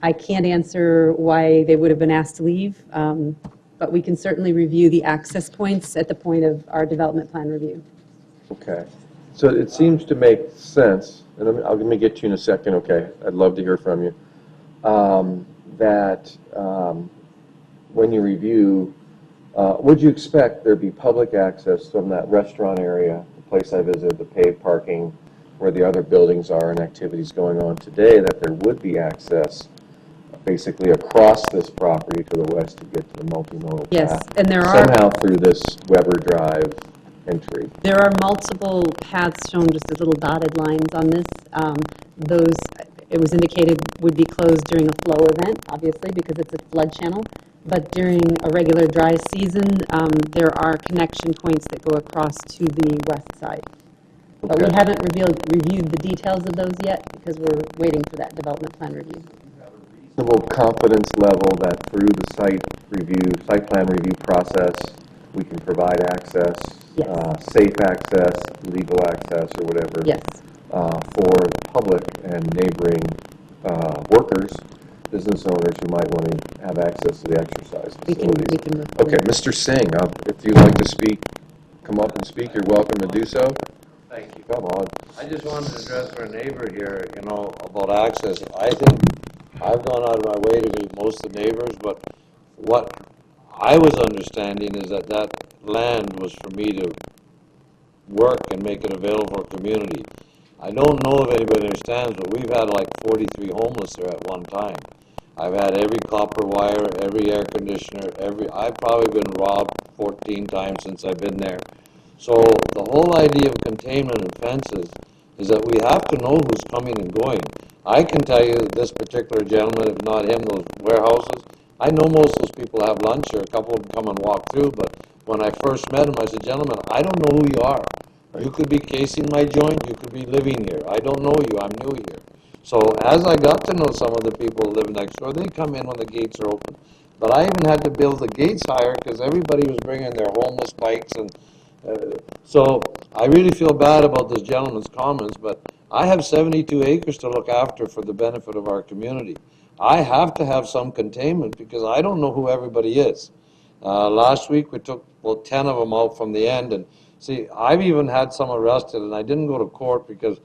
I can't answer why they would have been asked to leave, but we can certainly review the access points at the point of our development plan review. Okay. So it seems to make sense, and let me get to you in a second, okay? I'd love to hear from you. That when you review, would you expect there be public access from that restaurant area, the place I visited, the paved parking, where the other buildings are and activities going on today, that there would be access basically across this property to the west to get to the multimodal Yes, path? and there are somehow through this Weber Drive entry. There are multiple paths shown just as little dotted lines on this. Those, it was indicated, would be closed during a flow event, obviously, because it's a flood channel. But during a regular dry season, there are connection points that go across to the west side. But we haven't reviewed the details of those yet because we're waiting for that development plan review. Reasonable confidence level that through the site plan review process, we can provide access, Yes. Safe access, legal access, or whatever, Yes. For the public and neighboring workers, business owners who might want to have access to the exercise We facilities. can move Okay, forward. Mr. Singh, if you'd like to speak, come up and speak, you're welcome to do so. Thank you. Come on. I just wanted to address our neighbor here, you know, about access. I think I've gone out of my way to meet most of the neighbors, but what I was understanding is that that land was for me to work and make it available for community. I don't know if anybody understands, but we've had like 43 homeless there at one time. I've had every copper wire, every air conditioner, I've probably been robbed 14 times since I've been there. So the whole idea of containment and fences is that we have to know who's coming and going. I can tell you this particular gentleman, if not him, those warehouses, I know most of those people have lunch, or a couple of them come and walk through, but when I first met him, I said, gentlemen, I don't know who you are. You could be casing my joint, you could be living here. I don't know you, I'm new here. So as I got to know some of the people who live next door, they come in when the gates are open. But I even had to build the gates higher because everybody was bringing their homeless bikes, and so I really feel bad about this gentleman's comments, but I have 72 acres to look after for the benefit of our community. I have to have some containment because I don't know who everybody is. Last week we took about 10 of them out from the end, and see, I've even had some arrested, and I didn't go to court because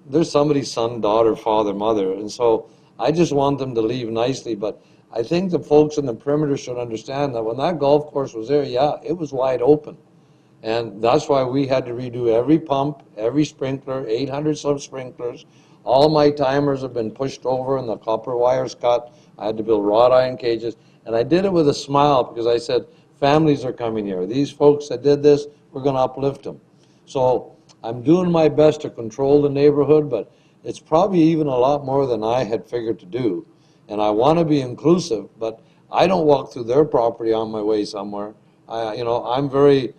there's somebody's son, daughter, father, mother, and so I just want them to leave nicely. But I think the folks in the perimeter should understand that when that golf course was there, yeah, it was wide open. And that's why we had to redo every pump, every sprinkler, 800 some sprinklers. All my timers have been pushed over and the copper wires cut. I had to build wrought iron cages. And I did it with a smile because I said, families are coming here. These folks that did this, we're going to uplift them. So I'm doing my best to control the neighborhood, but it's probably even a lot more than I had figured to do. And I want to be inclusive, but I don't walk through their property on my way somewhere. I'm very,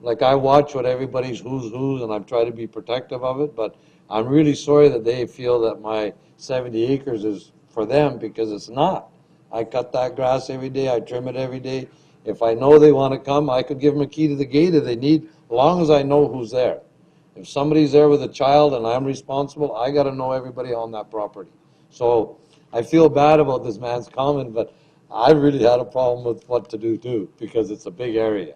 like, I watch what everybody's who's, and I try to be protective of it, but I'm really sorry that they feel that my 70 acres is for them, because it's not. I cut that grass every day, I trim it every day. If I know they want to come, I could give them a key to the gate if they need, as long as I know who's there. If somebody's there with a child and I'm responsible, I got to know everybody on that property. So I feel bad about this man's comment, but I really had a problem with what to do too, because it's a big area.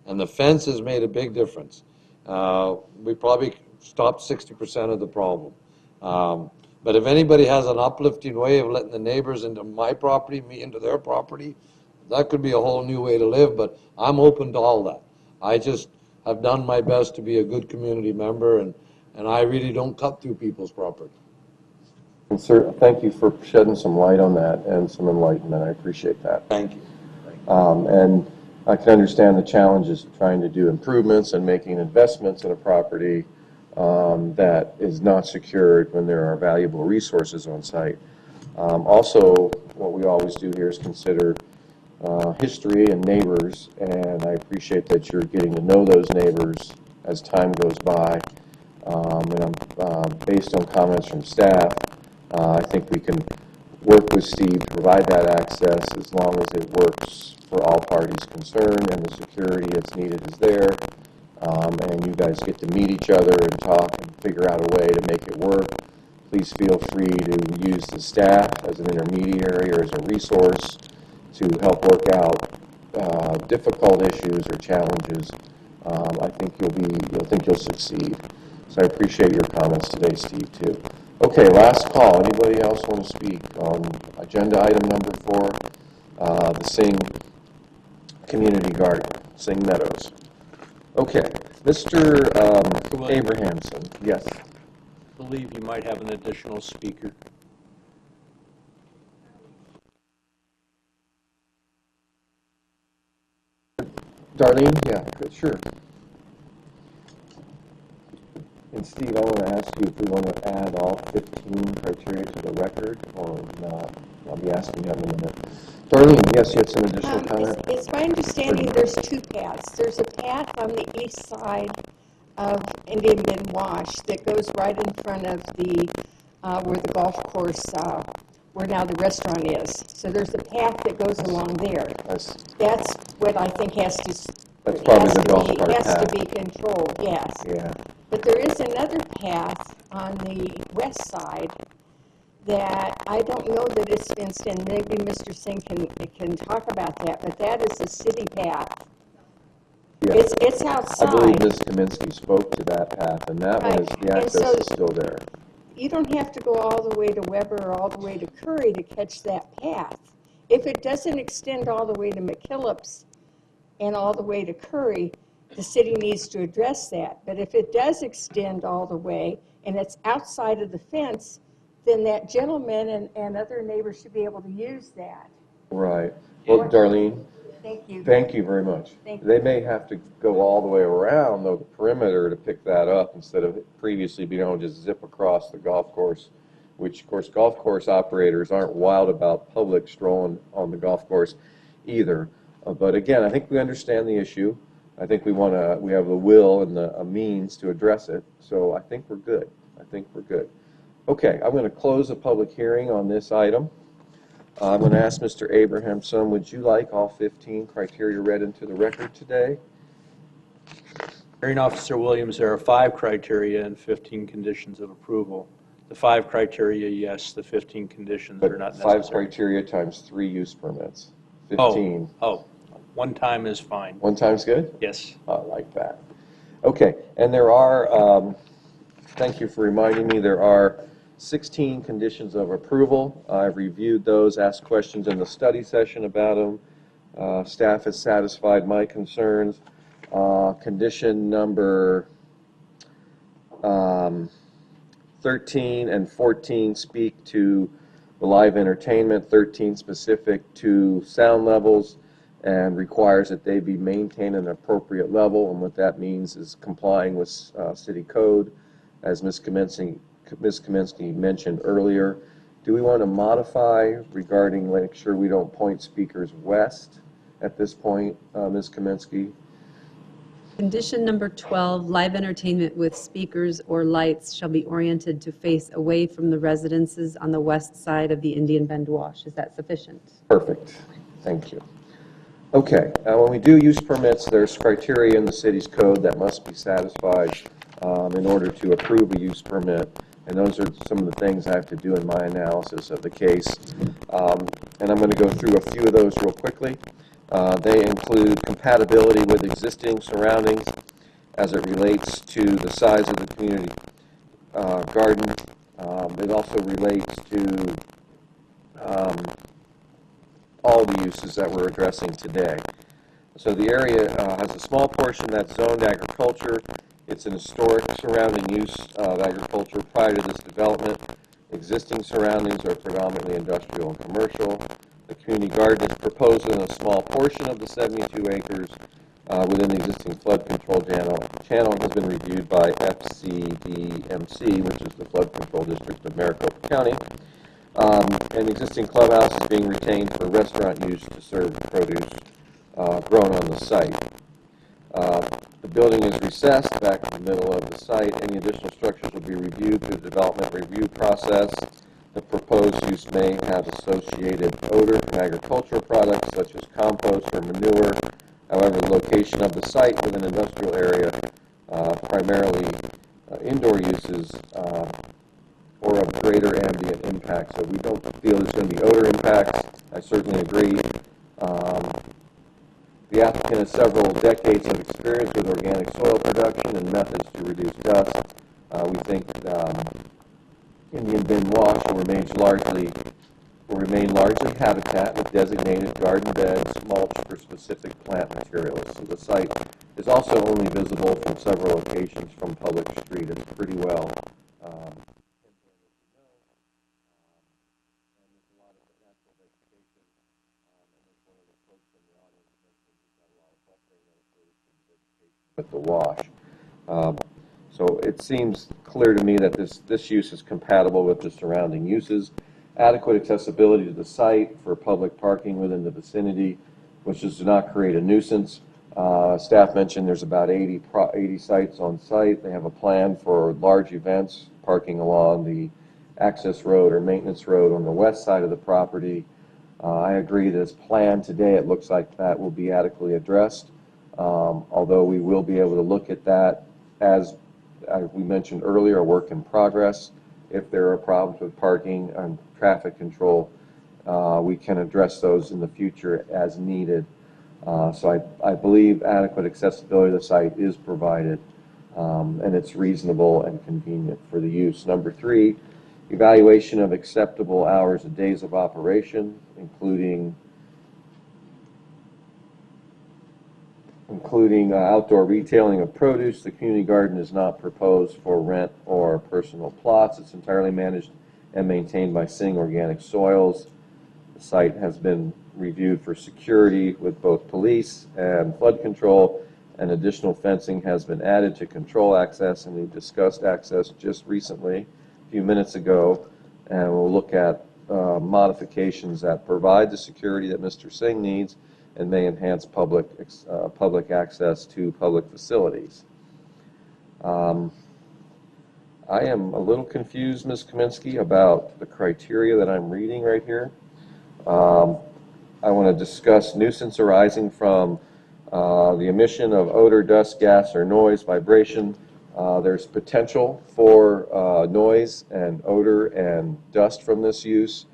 And the fence has made a big difference. We probably stopped 60% of the problem. But if anybody has an uplifting way of letting the neighbors into my property, me into their property, that could be a whole new way to live, but I'm open to all that. I just have done my best to be a good community member, and I really don't cut through people's property. And sir, thank you for shedding some light on that and some enlightenment. I appreciate that. Thank you. And I can understand the challenges of trying to do improvements and making investments in a property that is not secured when there are valuable resources on site. Also, what we always do here is consider history and neighbors, and I appreciate that you're getting to know those neighbors as time goes by. Based on comments from staff, I think we can work with Steve to provide that access as long as it works for all parties concerned and the security that's needed is there. And you guys get to meet each other and talk and figure out a way to make it work. Please feel free to use the staff as an intermediary or as a resource to help work out difficult issues or challenges. I think you'll succeed. So I appreciate your comments today, Steve, too. Okay, last call. Anybody else want to speak on agenda item number 4, the Sing Community Garden, Sing Meadows? Okay, Mr. Abrahamson, yes. I believe you might have an additional speaker. Darlene? Yeah, good, sure. And Steve, I want to ask you if we want to add all 15 criteria to the record or not. I'll be asking that in a minute. Darlene, yes, you had some additional comment? It's my understanding there's 2 paths. There's a path on the east side of Indian Bend Wash that goes right in front of the, where the golf course, where now the restaurant is. So there's a path that goes along there. That's what I think has to, that's probably the golf cart has path. to be controlled, yes. Yeah. But there is another path on the west side that I don't know that it's fenced in. Maybe Mr. Singh can talk about that, but that is a city path. Yeah. It's outside. I believe Ms. Kaminsky spoke to that path, and that one is, the access is still there. You don't have to go all the way to Weber or all the way to Curry to catch that path. If it doesn't extend all the way to McKillop's and all the way to Curry, the city needs to address that. But if it does extend all the way and it's outside of the fence, then that gentleman and other neighbors should be able to use that. Right. Well, Darlene, Thank you. thank you very much. Thank you. They may have to go all the way around, though, the perimeter to pick that up instead of previously being able to just zip across the golf course which of course golf course operators aren't wild about public strolling on the golf course either. But again, I think we understand the issue. I think we have the will and the means to address it. So I think we're good. I think we're good. Okay, I'm going to close the public hearing on this item. I'm going to ask Mr. Abrahamson, would you like all 15 criteria read into the record today? Hearing Officer Williams, there are 5 criteria and 15 conditions of approval. The 5 criteria, yes. The 15 conditions are not necessary. 5 criteria times 3 use permits. 15. Oh, 1 time is fine. 1 time's good? Yes. I like that. Okay, and there are, thank you for reminding me, there are 16 conditions of approval. I've reviewed those, asked questions in the study session about them. Staff has satisfied my concerns. Condition number 13 and 14 speak to the live entertainment, 13 specific to sound levels, and requires that they be maintained at an appropriate level. And what that means is complying with city code, as Ms. Kaminsky mentioned earlier. Do we want to modify regarding make sure we don't point speakers west at this point, Ms. Kaminsky? Condition number 12, live entertainment with speakers or lights shall be oriented to face away from the residences on the west side of the Indian Bend Wash. Is that sufficient? Perfect. Thank you. Okay, when we do use permits, there's criteria in the city's code that must be satisfied in order to approve a use permit. And those are some of the things I have to do in my analysis of the case. And I'm going to go through a few of those real quickly. They include compatibility with existing surroundings as it relates to the size of the community garden. It also relates to all the uses that we're addressing today. So the area has a small portion that's zoned agriculture. It's an historic surrounding use of agriculture prior to this development. Existing surroundings are predominantly industrial and commercial. The community garden is proposed in a small portion of the 72 acres within the existing flood control channel has been reviewed by FCDMC, which is the Flood Control District of Maricopa County. An existing clubhouse is being retained for restaurant use to serve produce grown on the site. The building is recessed back in the middle of the site. Any additional structures will be reviewed through the development review process. The proposed use may have associated odor from agricultural products such as compost or manure. However, the location of the site within an industrial area, primarily indoor uses, or of greater ambient impact. So we don't feel there's going to be odor impacts. I certainly agree. The applicant has several decades of experience with organic soil production and methods to reduce dust. We think Indian Bend Wash will remain largely habitat with designated garden beds mulched for specific plant materials. So the site is also only visible from several locations from public street. It's pretty well with the wash. So it seems clear to me that this use is compatible with the surrounding uses. Adequate accessibility to the site for public parking within the vicinity, which does not create a nuisance. Staff mentioned there's about 80 sites on site. They have a plan for large events, parking along the access road or maintenance road on the west side of the property. I agree that as planned today, it looks like that will be adequately addressed. Although we will be able to look at that as we mentioned earlier, a work in progress. If there are problems with parking and traffic control, we can address those in the future as needed. So I believe adequate accessibility to the site is provided, and it's reasonable and convenient for the use. Number 3, evaluation of acceptable hours and days of operation, including outdoor retailing of produce. The community garden is not proposed for rent or personal plots. It's entirely managed and maintained by Sing Organic Soils. The site has been reviewed for security with both police and flood control, and additional fencing has been added to control access, and we discussed access just recently, a few minutes ago, and we'll look at modifications that provide the security that Mr. Singh needs and may enhance public access to public facilities. I am a little confused, Ms. Kaminsky, about the criteria that I'm reading right here. I want to discuss nuisance arising from the emission of odor, dust, gas, or noise, vibration. There's potential for noise and odor and dust from this use.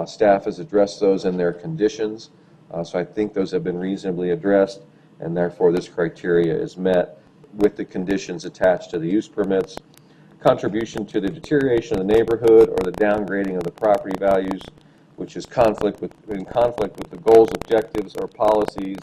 Staff has addressed those in their conditions, so I think those have been reasonably addressed, and therefore this criteria is met with the conditions attached to the use permits. Contribution to the deterioration of the neighborhood or the downgrading of the property values, which is in conflict with the goals, objectives, or policies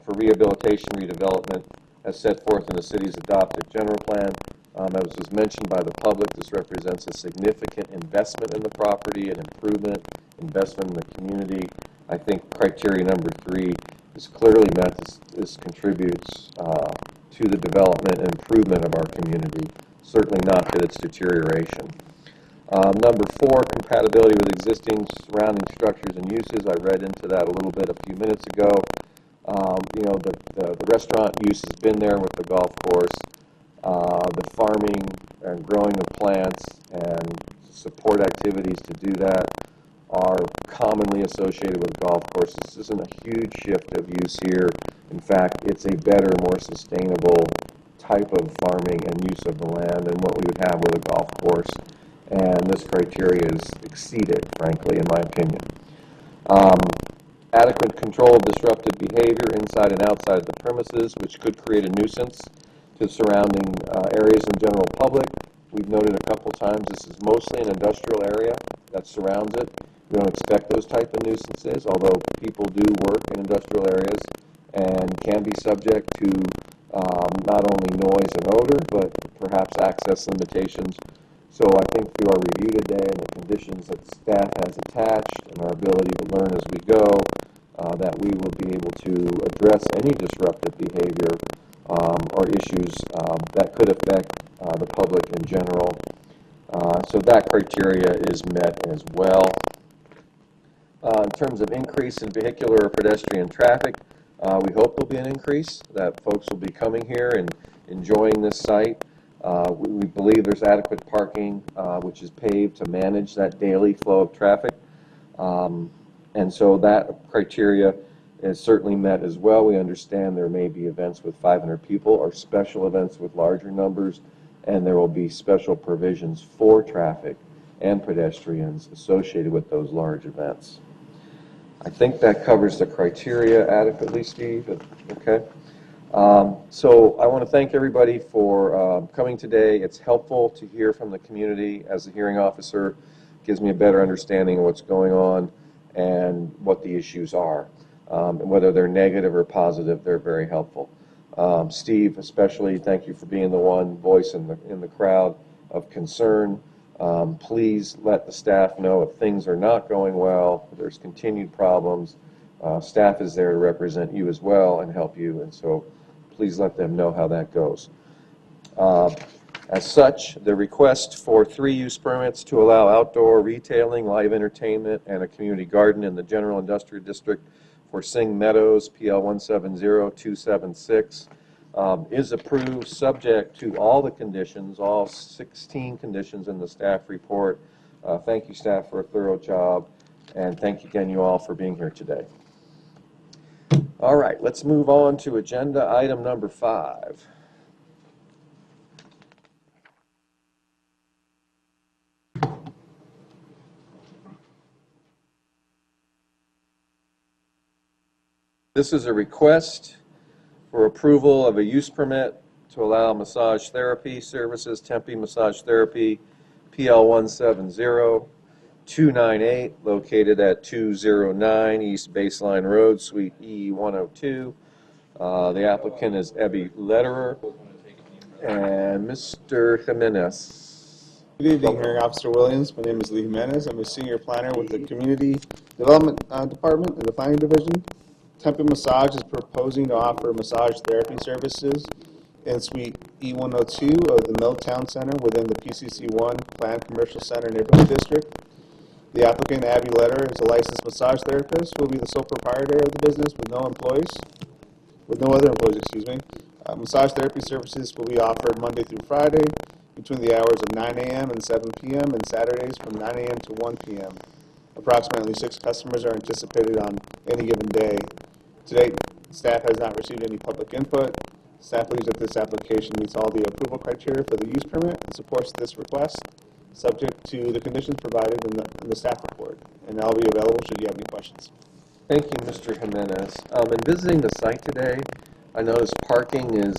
for rehabilitation, redevelopment, as set forth in the city's adopted general plan. As was mentioned by the public, this represents a significant investment in the property, an improvement, investment in the community. I think criteria number 3 is clearly met. This contributes to the development and improvement of our community, certainly not to its deterioration. Number 4, compatibility with existing surrounding structures and uses. I read into that a little bit a few minutes ago. You know, the restaurant use has been there with the golf course. The farming and growing of plants and support activities to do that are commonly associated with golf courses. This isn't a huge shift of use here. In fact, it's a better, more sustainable type of farming and use of the land than what we would have with a golf course. And this criteria is exceeded, frankly, in my opinion. Adequate control of disruptive behavior inside and outside of the premises, which could create a nuisance to surrounding areas and general public. We've noted a couple times this is mostly an industrial area that surrounds it. We don't expect those type of nuisances, although people do work in industrial areas and can be subject to not only noise and odor, but perhaps access limitations. So I think through our review today and the conditions that staff has attached and our ability to learn as we go, that we will be able to address any disruptive behavior or issues that could affect the public in general. So that criteria is met as well. In terms of increase in vehicular or pedestrian traffic, we hope there'll be an increase, that folks will be coming here and enjoying this site. We believe there's adequate parking, which is paved to manage that daily flow of traffic. And so that criteria is certainly met as well. We understand there may be events with 500 people or special events with larger numbers, and there will be special provisions for traffic and pedestrians associated with those large events. I think that covers the criteria adequately, Steve. Okay. So I want to thank everybody for coming today. It's helpful to hear from the community. As the hearing officer, it gives me a better understanding of what's going on and what the issues are. And whether they're negative or positive, they're very helpful. Steve, especially, thank you for being the one voice in the crowd of concern. Please let the staff know if things are not going well, if there's continued problems. Staff is there to represent you as well and help you, and so please let them know how that goes. As such, the request for 3 use permits to allow outdoor retailing, live entertainment, and a community garden in the General Industrial District for Singh Meadows, PL 170276, is approved subject to all the conditions, all 16 conditions in the staff report. Thank you, staff, for a thorough job, and thank you again, you all, for being here today. All right, let's move on to agenda item number 5. This is a request for approval of a use permit to allow massage therapy services, Tempe Massage Therapy, PL 170298, located at 209 East Baseline Road, Suite E 102. The applicant is Ebby Lederer and Mr. Jimenez. Good evening, Hearing Officer Williams. My name is Lee Jimenez. I'm a senior planner with the Community Development Department in the Planning Division. Tempe Massage is proposing to offer massage therapy services in Suite E102 of the Milltown Center within the PCC1 Planned Commercial Center Neighborhood District. The applicant, Abby Letter, is a licensed massage therapist, will be the sole proprietor of the business with no other employees, excuse me. Massage therapy services will be offered Monday through Friday between the hours of 9 a.m. and 7 p.m. and Saturdays from 9 a.m. to 1 p.m. Approximately 6 customers are anticipated on any given day. To date, staff has not received any public input. Staff believes that this application meets all the approval criteria for the use permit and supports this request, subject to the conditions provided in the staff report. And I'll be available should you have any questions. Thank you, Mr. Jimenez. In visiting the site today, I noticed parking is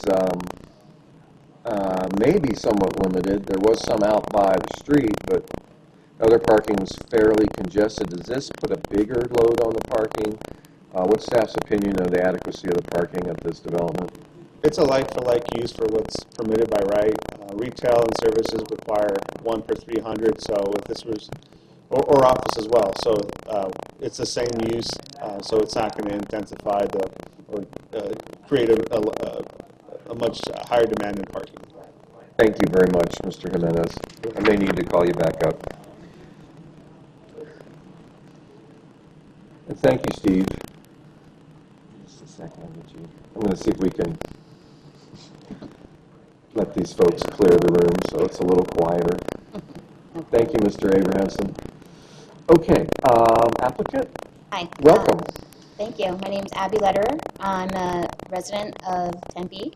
maybe somewhat limited. There was some out by the street, but other parking was fairly congested. Does this put a bigger load on the parking? What's staff's opinion of the adequacy of the parking at this development? It's a like-for-like use for what's permitted by right. Retail and services require 1 per 300, so if this was, or office as well, so it's the same use, so it's not going to intensify or create a much higher demand in parking. Thank you very much, Mr. Jimenez. I may need to call you back up. And thank you, Steve. Just a second, I'm going to see if we can let these folks clear the room so it's a little quieter. Thank you, Mr. Abrahamson. Okay, applicant? Hi. Welcome. Thank you. My name is Abby Letterer. I'm a resident of Tempe,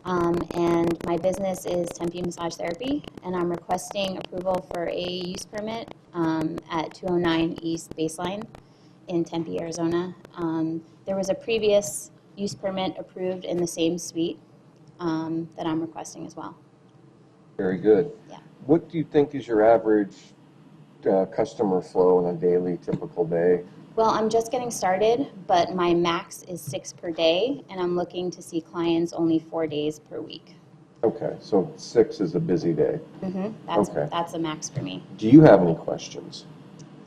and my business is Tempe Massage Therapy, and I'm requesting approval for a use permit at 209 East Baseline in Tempe, Arizona. There was a previous use permit approved in the same suite that I'm requesting as well. Very good. Yeah. What do you think is your average customer flow on a daily, typical day? Well, I'm just getting started, but my max is 6 per day, and I'm looking to see clients only 4 days per week. Okay, so 6 is a busy day. That's a max for me. Do you have any questions?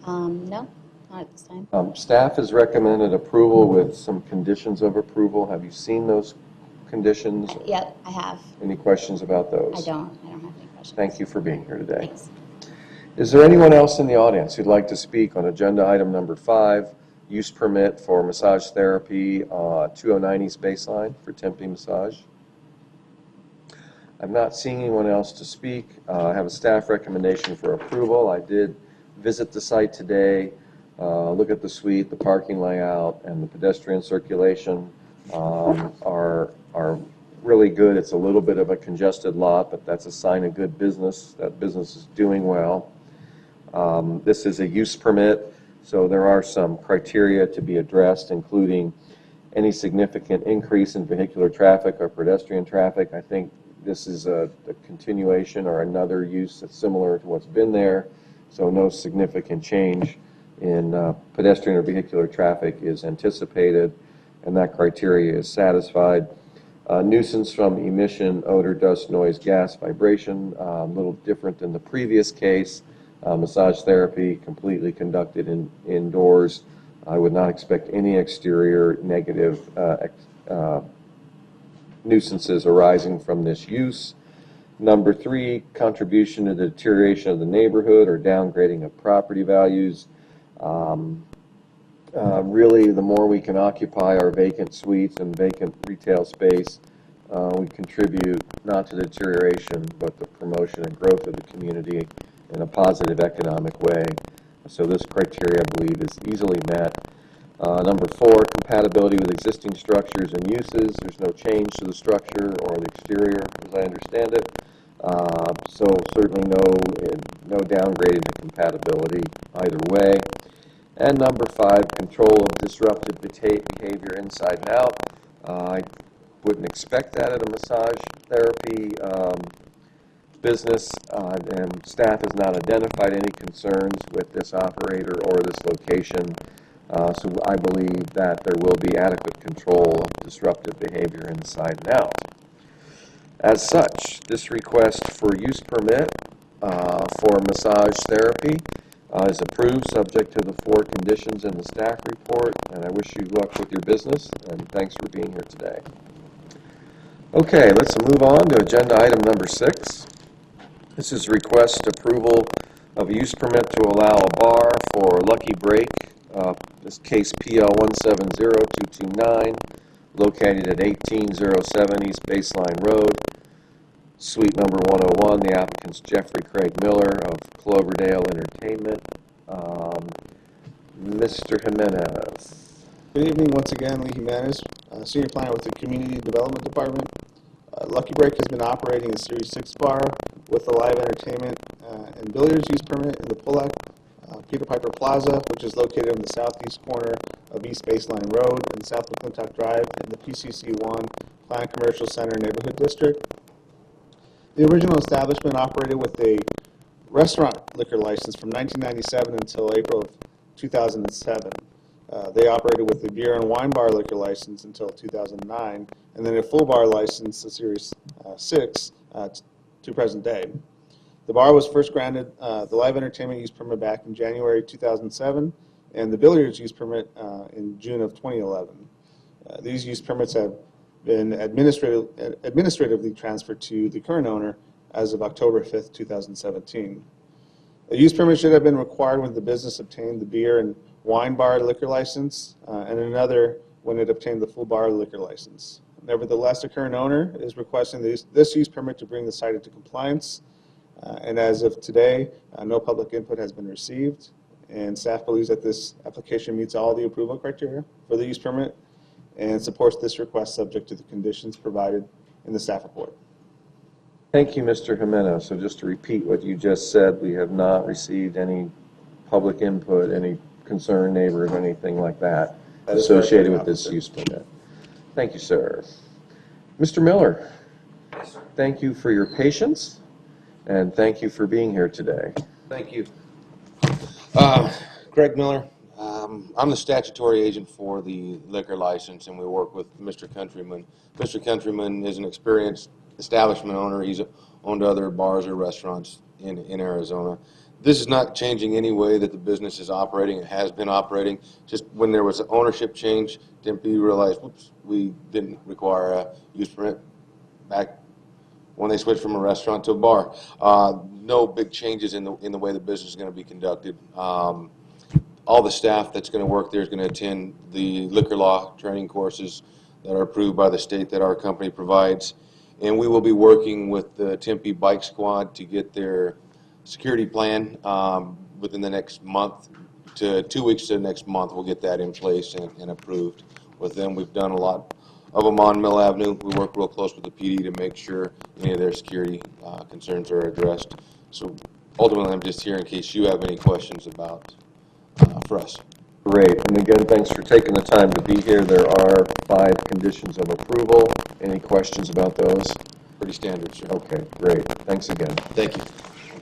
No, not at this time. Staff has recommended approval with some conditions of approval. Have you seen those conditions? Yep, I have. Any questions about those? I don't have any questions. Thank you for being here today. Thanks. Is there anyone else in the audience who'd like to speak on agenda item number 5, use permit for massage therapy, 209 East Baseline for Tempe Massage? I'm not seeing anyone else to speak. I have a staff recommendation for approval. I did visit the site today, look at the suite, the parking layout, and the pedestrian circulation are really good. It's a little bit of a congested lot, but that's a sign of good business. That business is doing well. This is a use permit, so there are some criteria to be addressed, including any significant increase in vehicular traffic or pedestrian traffic. I think this is a continuation or another use that's similar to what's been there, so no significant change in pedestrian or vehicular traffic is anticipated, and that criteria is satisfied. Nuisance from emission, odor, dust, noise, gas, vibration, a little different than the previous case. Massage therapy completely conducted indoors. I would not expect any exterior negative nuisances arising from this use. Number 3, contribution to the deterioration of the neighborhood or downgrading of property values. Really, the more we can occupy our vacant suites and vacant retail space, we contribute not to the deterioration, but the promotion and growth of the community in a positive economic way. So this criteria, I believe, is easily met. Number 4, compatibility with existing structures and uses. There's no change to the structure or the exterior, as I understand it. So certainly no downgrading to compatibility either way. And number 5, control of disruptive behavior inside and out. I wouldn't expect that at a massage therapy business, and staff has not identified any concerns with this operator or this location. So I believe that there will be adequate control of disruptive behavior inside and out. As such, this request for use permit for massage therapy is approved, subject to the 4 conditions in the staff report, and I wish you luck with your business, and thanks for being here today. Okay, let's move on to agenda item number 6. This is request approval of a use permit to allow a bar for Lucky Break, this case PL 170229, located at 1807 East Baseline Road, suite number 101. The applicant's Jeffrey Craig Miller of Cloverdale Entertainment. Mr. Jimenez. Good evening, once again, Lee Jimenez, Senior Planner with the Community Development Department. Lucky Break has been operating a Series 6 bar with a live entertainment and billiards use permit in the Polack Peter Piper Plaza, which is located in the southeast corner of East Baseline Road and South McClintock Drive in the PCC1 Planned Commercial Center Neighborhood District. The original establishment operated with a restaurant liquor license from 1997 until April of 2007. They operated with a beer and wine bar liquor license until 2009, and then a full bar license, a Series 6, to present day. The bar was first granted the live entertainment use permit back in January 2007, and the billiards use permit in June of 2011. These use permits have been administratively transferred to the current owner as of October 5th, 2017. A use permit should have been required when the business obtained the beer and wine bar liquor license, and another when it obtained the full bar liquor license. Nevertheless, the current owner is requesting this use permit to bring the site into compliance, and as of today, no public input has been received, and staff believes that this application meets all the approval criteria for the use permit and supports this request subject to the conditions provided in the staff report. Thank you, Mr. Jimenez. So just to repeat what you just said, we have not received any public input, any concerned neighbors, anything like that associated with this use permit. Thank you, sir. Mr. Miller, thank you for your patience, and thank you for being here today. Thank you. Craig Miller. I'm the statutory agent for the liquor license, and we work with Mr. Countryman. Mr. Countryman is an experienced establishment owner. He's owned other bars or restaurants in Arizona. This is not changing any way that the business is operating. It has been operating. Just when there was an ownership change, Tempe realized, whoops, we didn't require a use permit back when they switched from a restaurant to a bar. No big changes in the way the business is going to be conducted. All the staff that's going to work there is going to attend the liquor law training courses that are approved by the state that our company provides. And we will be working with the Tempe Bike Squad to get their security plan within the next month to 2 weeks to the next month. We'll get that in place and approved with them. We've done a lot of them on Mill Avenue. We work real close with the PD to make sure any of their security concerns are addressed. So ultimately, I'm just here in case you have any questions about for us. Great. And again, thanks for taking the time to be here. There are 5 conditions of approval. Any questions about those? Pretty standard, sir. Okay, great. Thanks again. Thank you.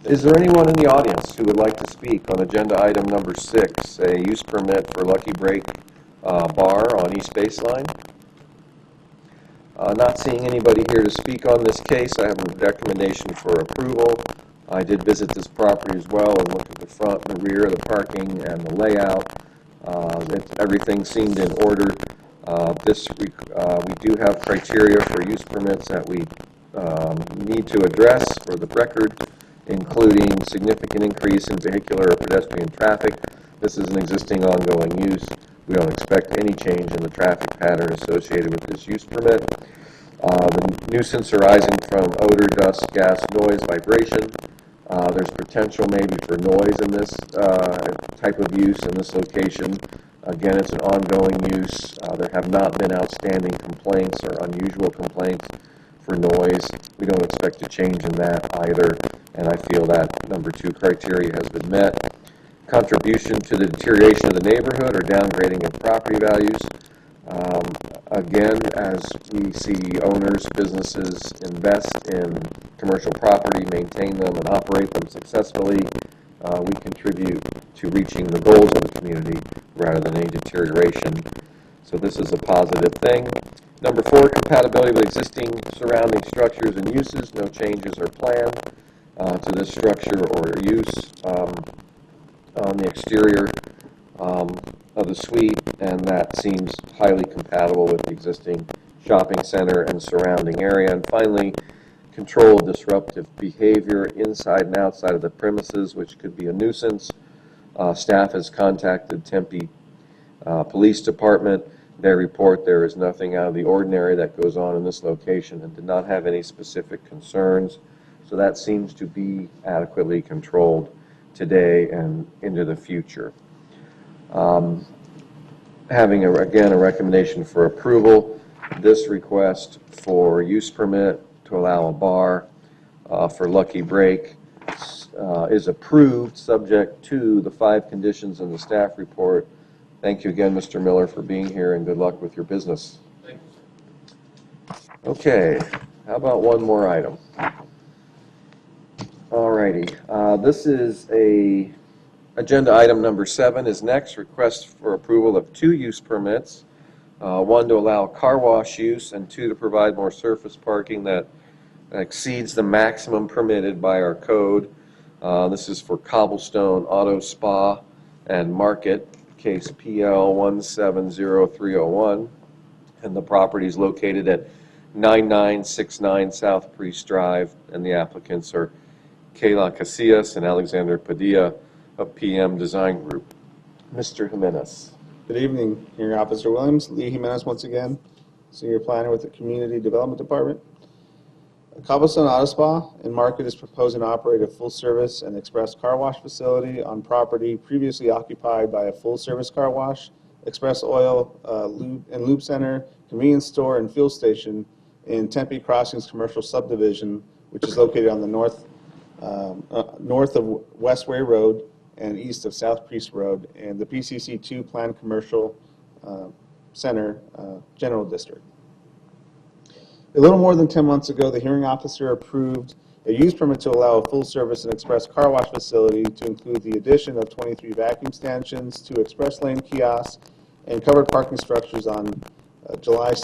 Is there anyone in the audience who would like to speak on agenda item number 6, a use permit for Lucky Break Bar on East Baseline? Not seeing anybody here to speak on this case, I have a recommendation for approval. I did visit this property as well and looked at the front and the rear, the parking and the layout. Everything seemed in order. We do have criteria for use permits that we need to address for the record, including significant increase in vehicular or pedestrian traffic. This is an existing ongoing use. We don't expect any change in the traffic pattern associated with this use permit. The nuisance arising from odor, dust, gas, noise, vibration. There's potential maybe for noise in this type of use in this location. Again, it's an ongoing use. There have not been outstanding complaints or unusual complaints for noise. We don't expect a change in that either, and I feel that number 2 criteria has been met. Contribution to the deterioration of the neighborhood or downgrading of property values. Again, as we see owners, businesses invest in commercial property, maintain them, and operate them successfully, we contribute to reaching the goals of the community rather than any deterioration. So this is a positive thing. Number 4, compatibility with existing surrounding structures and uses. No changes are planned to this structure or use on the exterior of the suite, and that seems highly compatible with the existing shopping center and surrounding area. And finally, control disruptive behavior inside and outside of the premises, which could be a nuisance. Staff has contacted Tempe Police Department. They report there is nothing out of the ordinary that goes on in this location and did not have any specific concerns. So that seems to be adequately controlled today and into the future. Having, again, a recommendation for approval, this request for use permit to allow a bar for Lucky Break is approved, subject to the 5 conditions in the staff report. Thank you again, Mr. Miller, for being here, and good luck with your business. Thank you. Okay, how about one more item? All righty, this is agenda item number 7 is next, request for approval of 2 use permits. 1 to allow car wash use, and 2 to provide more surface parking that exceeds the maximum permitted by our code. This is for Cobblestone Auto Spa and Market, case PL 170301, and the property is located at 9969 South Priest Drive, and the applicants are Kayla Casillas and Alexander Padilla of PM Design Group. Mr. Jimenez. Good evening, Hearing Officer Williams. Lee Jimenez once again, Senior Planner with the Community Development Department. Cobblestone Auto Spa and Market is proposing to operate a full-service and express car wash facility on property previously occupied by a full-service car wash, express oil, lube center, convenience store, and fuel station in Tempe Crossings Commercial Subdivision, which is located on the north of Westway Road and east of South Priest Road, and the PCC 2 Planned Commercial Center General District. A little more than 10 months ago, the hearing officer approved a use permit to allow a full-service and express car wash facility to include the addition of 23 vacuum stanchions, 2 express lane kiosks, and covered parking structures on January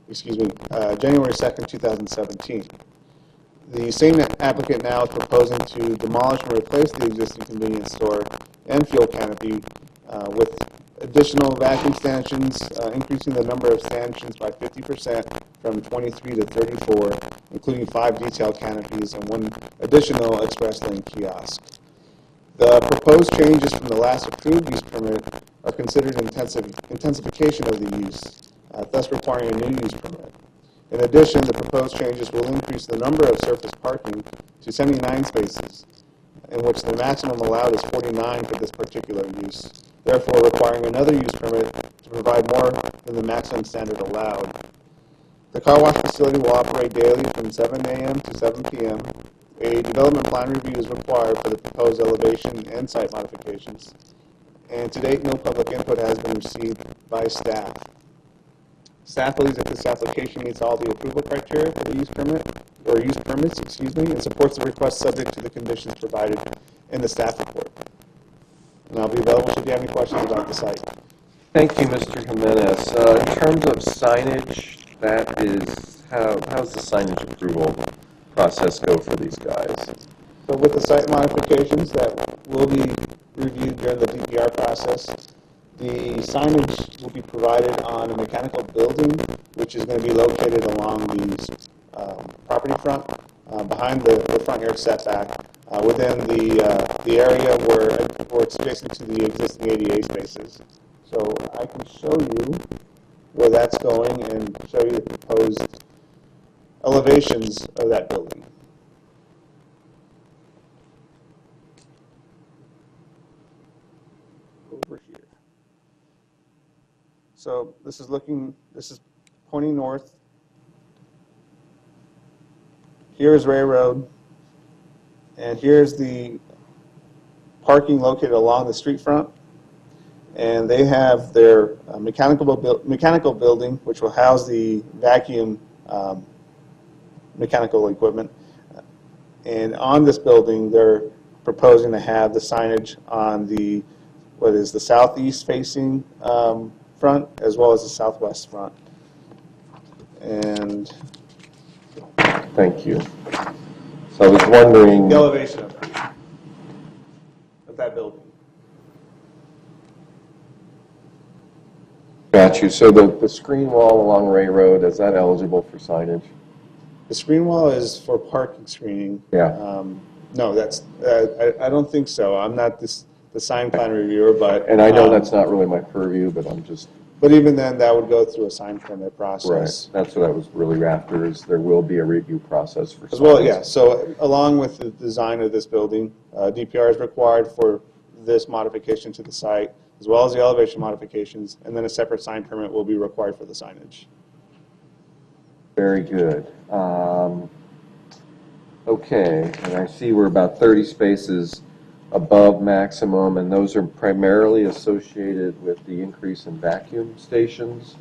2nd, 2017. The same applicant now is proposing to demolish and replace the existing convenience store and fuel canopy with additional vacuum stanchions, increasing the number of stanchions by 50% from 23 to 34, including 5 detail canopies and 1 additional express lane kiosk. The proposed changes from the last approved use permit are considered intensification of the use, thus requiring a new use permit. In addition, the proposed changes will increase the number of surface parking to 79 spaces, in which the maximum allowed is 49 for this particular use, therefore requiring another use permit to provide more than the maximum standard allowed. The car wash facility will operate daily from 7 a.m. to 7 p.m. A development plan review is required for the proposed elevation and site modifications, and to date, no public input has been received by staff. Staff believes that this application meets all the approval criteria for the use permit, or use permits, and supports the request subject to the conditions provided in the staff report. And I'll be available should you have any questions about the site. Thank you, Mr. Jimenez. In terms of signage, that is, how's the signage approval process go for these guys? So with the site modifications that will be reviewed during the DPR process, the signage will be provided on a mechanical building, which is going to be located along the property front, behind the front yard setback, within the area where it's adjacent to the existing ADA spaces. So I can show you where that's going and show you the proposed elevations of that building. Over here. So this is pointing north. Here's Ray Road, and here's the parking located along the street front. And they have their mechanical building, which will house the vacuum mechanical equipment. And on this building, they're proposing to have the signage on the southeast facing front as well as the southwest front. And thank you. So I was wondering, the elevation of that building. gotcha. got you. So the screen wall along Ray Road, is that eligible for signage? The screen wall is for parking screening. Yeah. No, that's, I don't think so. I'm not the sign plan reviewer, but. And I know that's not really my purview, but I'm just. But even then, that would go through a sign permit process. Right, that's what I was really after, is there will be a review process for. As well, signs. yeah, so along with the design of this building, DPR is required for this modification to the site, as well as the elevation modifications, and then a separate sign permit will be required for the signage. Very good. Okay, and I see we're about 30 spaces above maximum, and those are primarily associated with the increase in vacuum stations.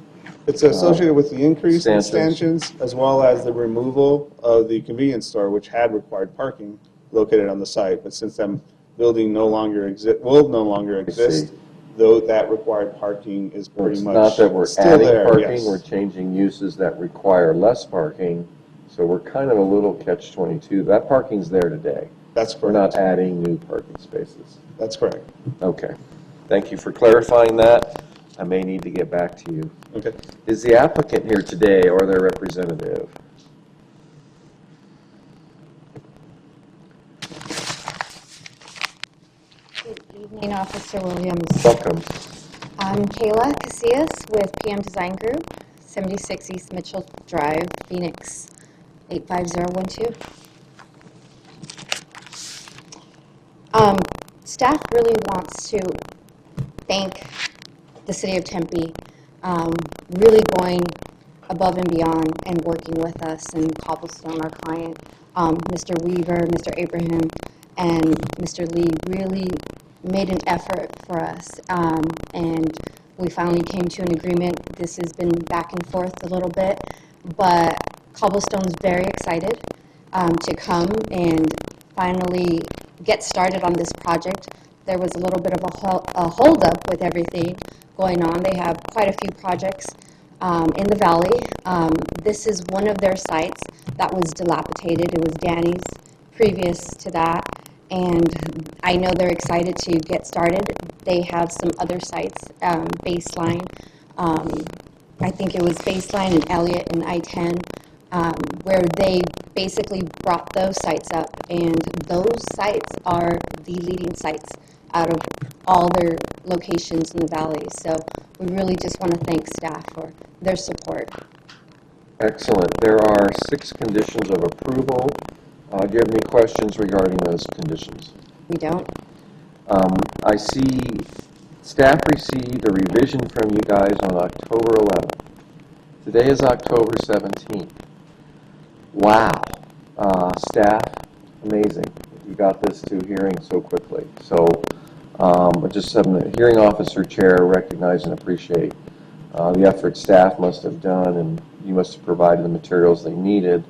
It's associated with the increase in stanchions. stanchions, as well as the removal of the convenience store, which had required parking located on the site. But since that building will no longer exist, though that required parking is So pretty it's much not that we're still adding there, parking, yes. we're changing uses that require less parking. So we're kind of a little catch-22. That parking's there today. That's correct. We're not adding new parking spaces. That's correct. Okay. Thank you for clarifying that. I may need to get back to you. Okay. Is the applicant here today or their representative? Good evening, Officer Williams. Welcome. I'm Kayla Casillas with PM Design Group, 76 East Mitchell Drive, Phoenix, 85012. Staff really wants to thank the City of Tempe, really going above and beyond and working with us, and Cobblestone, our client, Mr. Weaver, Mr. Abraham, and Mr. Lee really made an effort for us, and we finally came to an agreement. This has been back and forth a little bit, but Cobblestone's very excited to come and finally get started on this project. There was a little bit of a hold-up with everything going on. They have quite a few projects in the valley. This is one of their sites that was dilapidated. It was Danny's previous to that, and I know they're excited to get started. They have some other sites, Baseline. I think it was Baseline and Elliott and I-10, where they basically brought those sites up, and those sites are the leading sites out of all their locations in the valley. So we really just want to thank staff for their support. Excellent. There are 6 conditions of approval. Do you have any questions regarding those conditions? We don't. I see staff received a revision from you guys on October 11th. Today is October 17th. Wow. Staff, amazing. You got this to hearing so quickly. So just some hearing officer chair recognize and appreciate the effort staff must have done, and you must have provided the materials they needed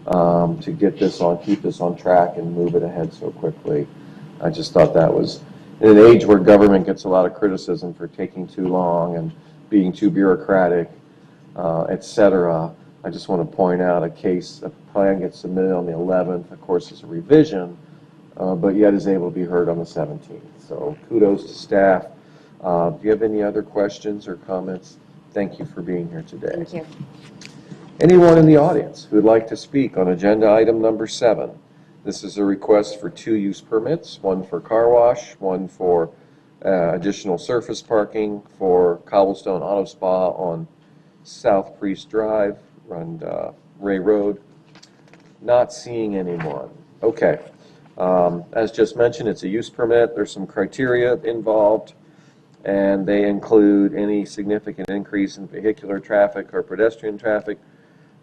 to get this on, keep this on track and move it ahead so quickly. I just thought that was, in an age where government gets a lot of criticism for taking too long and being too bureaucratic, etc. I just want to point out a plan gets submitted on the 11th, of course it's a revision, but yet is able to be heard on the 17th. So kudos to staff. Do you have any other questions or comments? Thank you for being here today. Thank you. Anyone in the audience who would like to speak on agenda item number 7? This is a request for 2 use permits, one for car wash, one for additional surface parking for Cobblestone Auto Spa on South Priest Drive and Ray Road. Not seeing anyone. Okay. As just mentioned, it's a use permit. There's some criteria involved, and they include any significant increase in vehicular traffic or pedestrian traffic.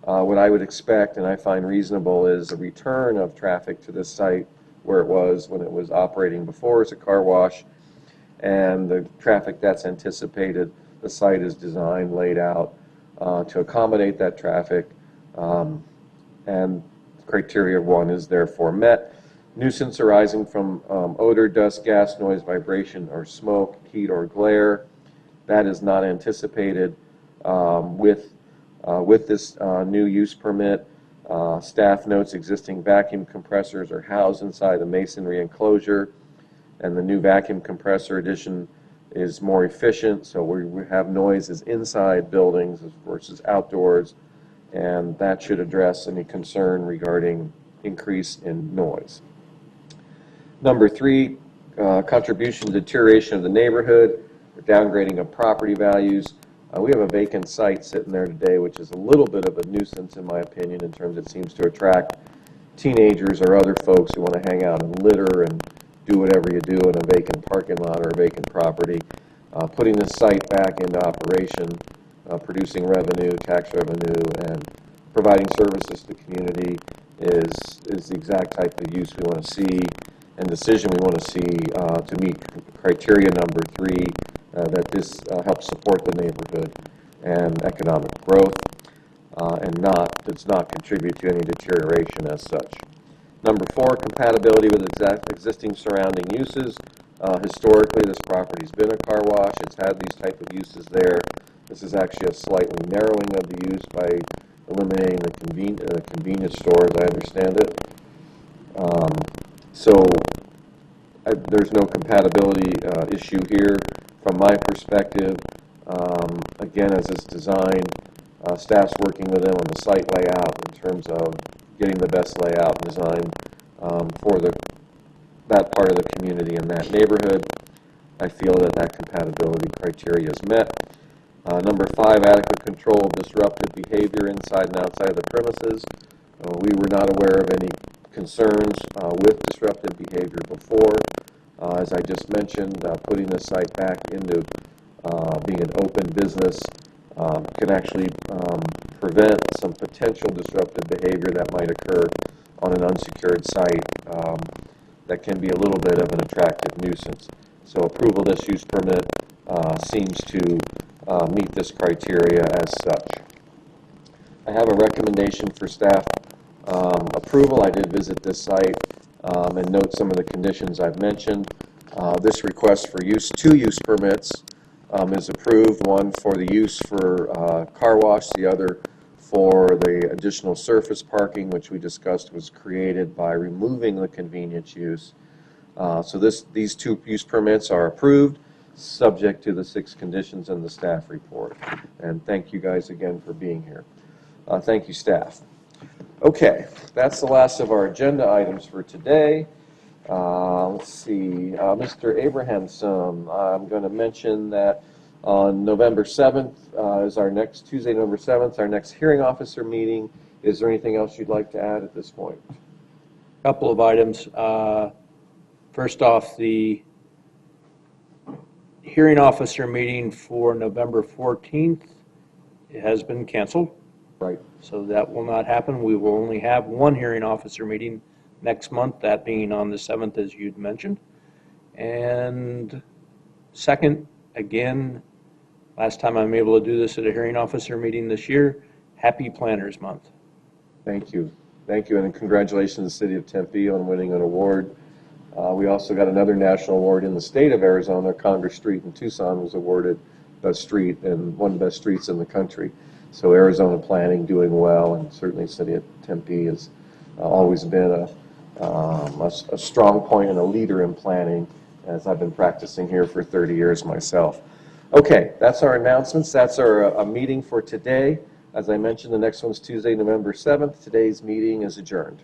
What I would expect, and I find reasonable, is a return of traffic to this site where it was when it was operating before as a car wash, and the traffic that's anticipated, the site is designed, laid out to accommodate that traffic, and criteria 1 is therefore met. Nuisance arising from odor, dust, gas, noise, vibration, or smoke, heat, or glare, that is not anticipated with this new use permit. Staff notes existing vacuum compressors are housed inside the masonry enclosure, and the new vacuum compressor addition is more efficient, so we have noises inside buildings versus outdoors, and that should address any concern regarding increase in noise. Number 3, contribution to deterioration of the neighborhood, or downgrading of property values. We have a vacant site sitting there today, which is a little bit of a nuisance in my opinion, in terms it seems to attract teenagers or other folks who want to hang out and litter and do whatever you do in a vacant parking lot or a vacant property. Putting this site back into operation, producing revenue, tax revenue, and providing services to the community is the exact type of use we want to see and decision we want to see to meet criteria number 3, that this helps support the neighborhood and economic growth, and does not contribute to any deterioration as such. Number 4, compatibility with existing surrounding uses. Historically, this property's been a car wash. It's had these type of uses there. This is actually a slightly narrowing of the use by eliminating the convenience store, as I understand it. There's no compatibility issue here from my perspective. Again, as it's designed, staff's working with them on the site layout in terms of getting the best layout and design for that part of the community in that neighborhood. I feel that compatibility criteria is met. Number 5, adequate control of disruptive behavior inside and outside of the premises. We were not aware of any concerns with disruptive behavior before. As I just mentioned, putting the site back into being an open business can actually prevent some potential disruptive behavior that might occur on an unsecured site that can be a little bit of an attractive nuisance. So approval of this use permit seems to meet this criteria as such. I have a recommendation for staff approval. I did visit this site and note some of the conditions I've mentioned. This request for 2 use permits is approved, one for the use for car wash, the other for the additional surface parking, which we discussed was created by removing the convenience use. So these 2 use permits are approved, subject to the 6 conditions in the staff report. And thank you guys again for being here. Thank you, staff. Okay, that's the last of our agenda items for today. Let's see, Mr. Abrahamson, I'm going to mention that on November 7th is our next, Tuesday, November 7th, our next hearing officer meeting. Is there anything else you'd like to add at this point? A couple of items. First off, the hearing officer meeting for November 14th has been canceled. Right. So that will not happen. We will only have one hearing officer meeting next month, that being on the 7th, as you'd mentioned. And second, again, last time I'm able to do this at a hearing officer meeting this year, Happy Planners Month. Thank you. Thank you, and congratulations to the City of Tempe on winning an award. We also got another national award in the state of Arizona. Congress Street in Tucson was awarded best street and one of the best streets in the country. So Arizona planning doing well, and certainly the City of Tempe has always been a strong point and a leader in planning, as I've been practicing here for 30 years myself. Okay, that's our announcements. That's our meeting for today. As I mentioned, the next one's Tuesday, November 7th. Today's meeting is adjourned.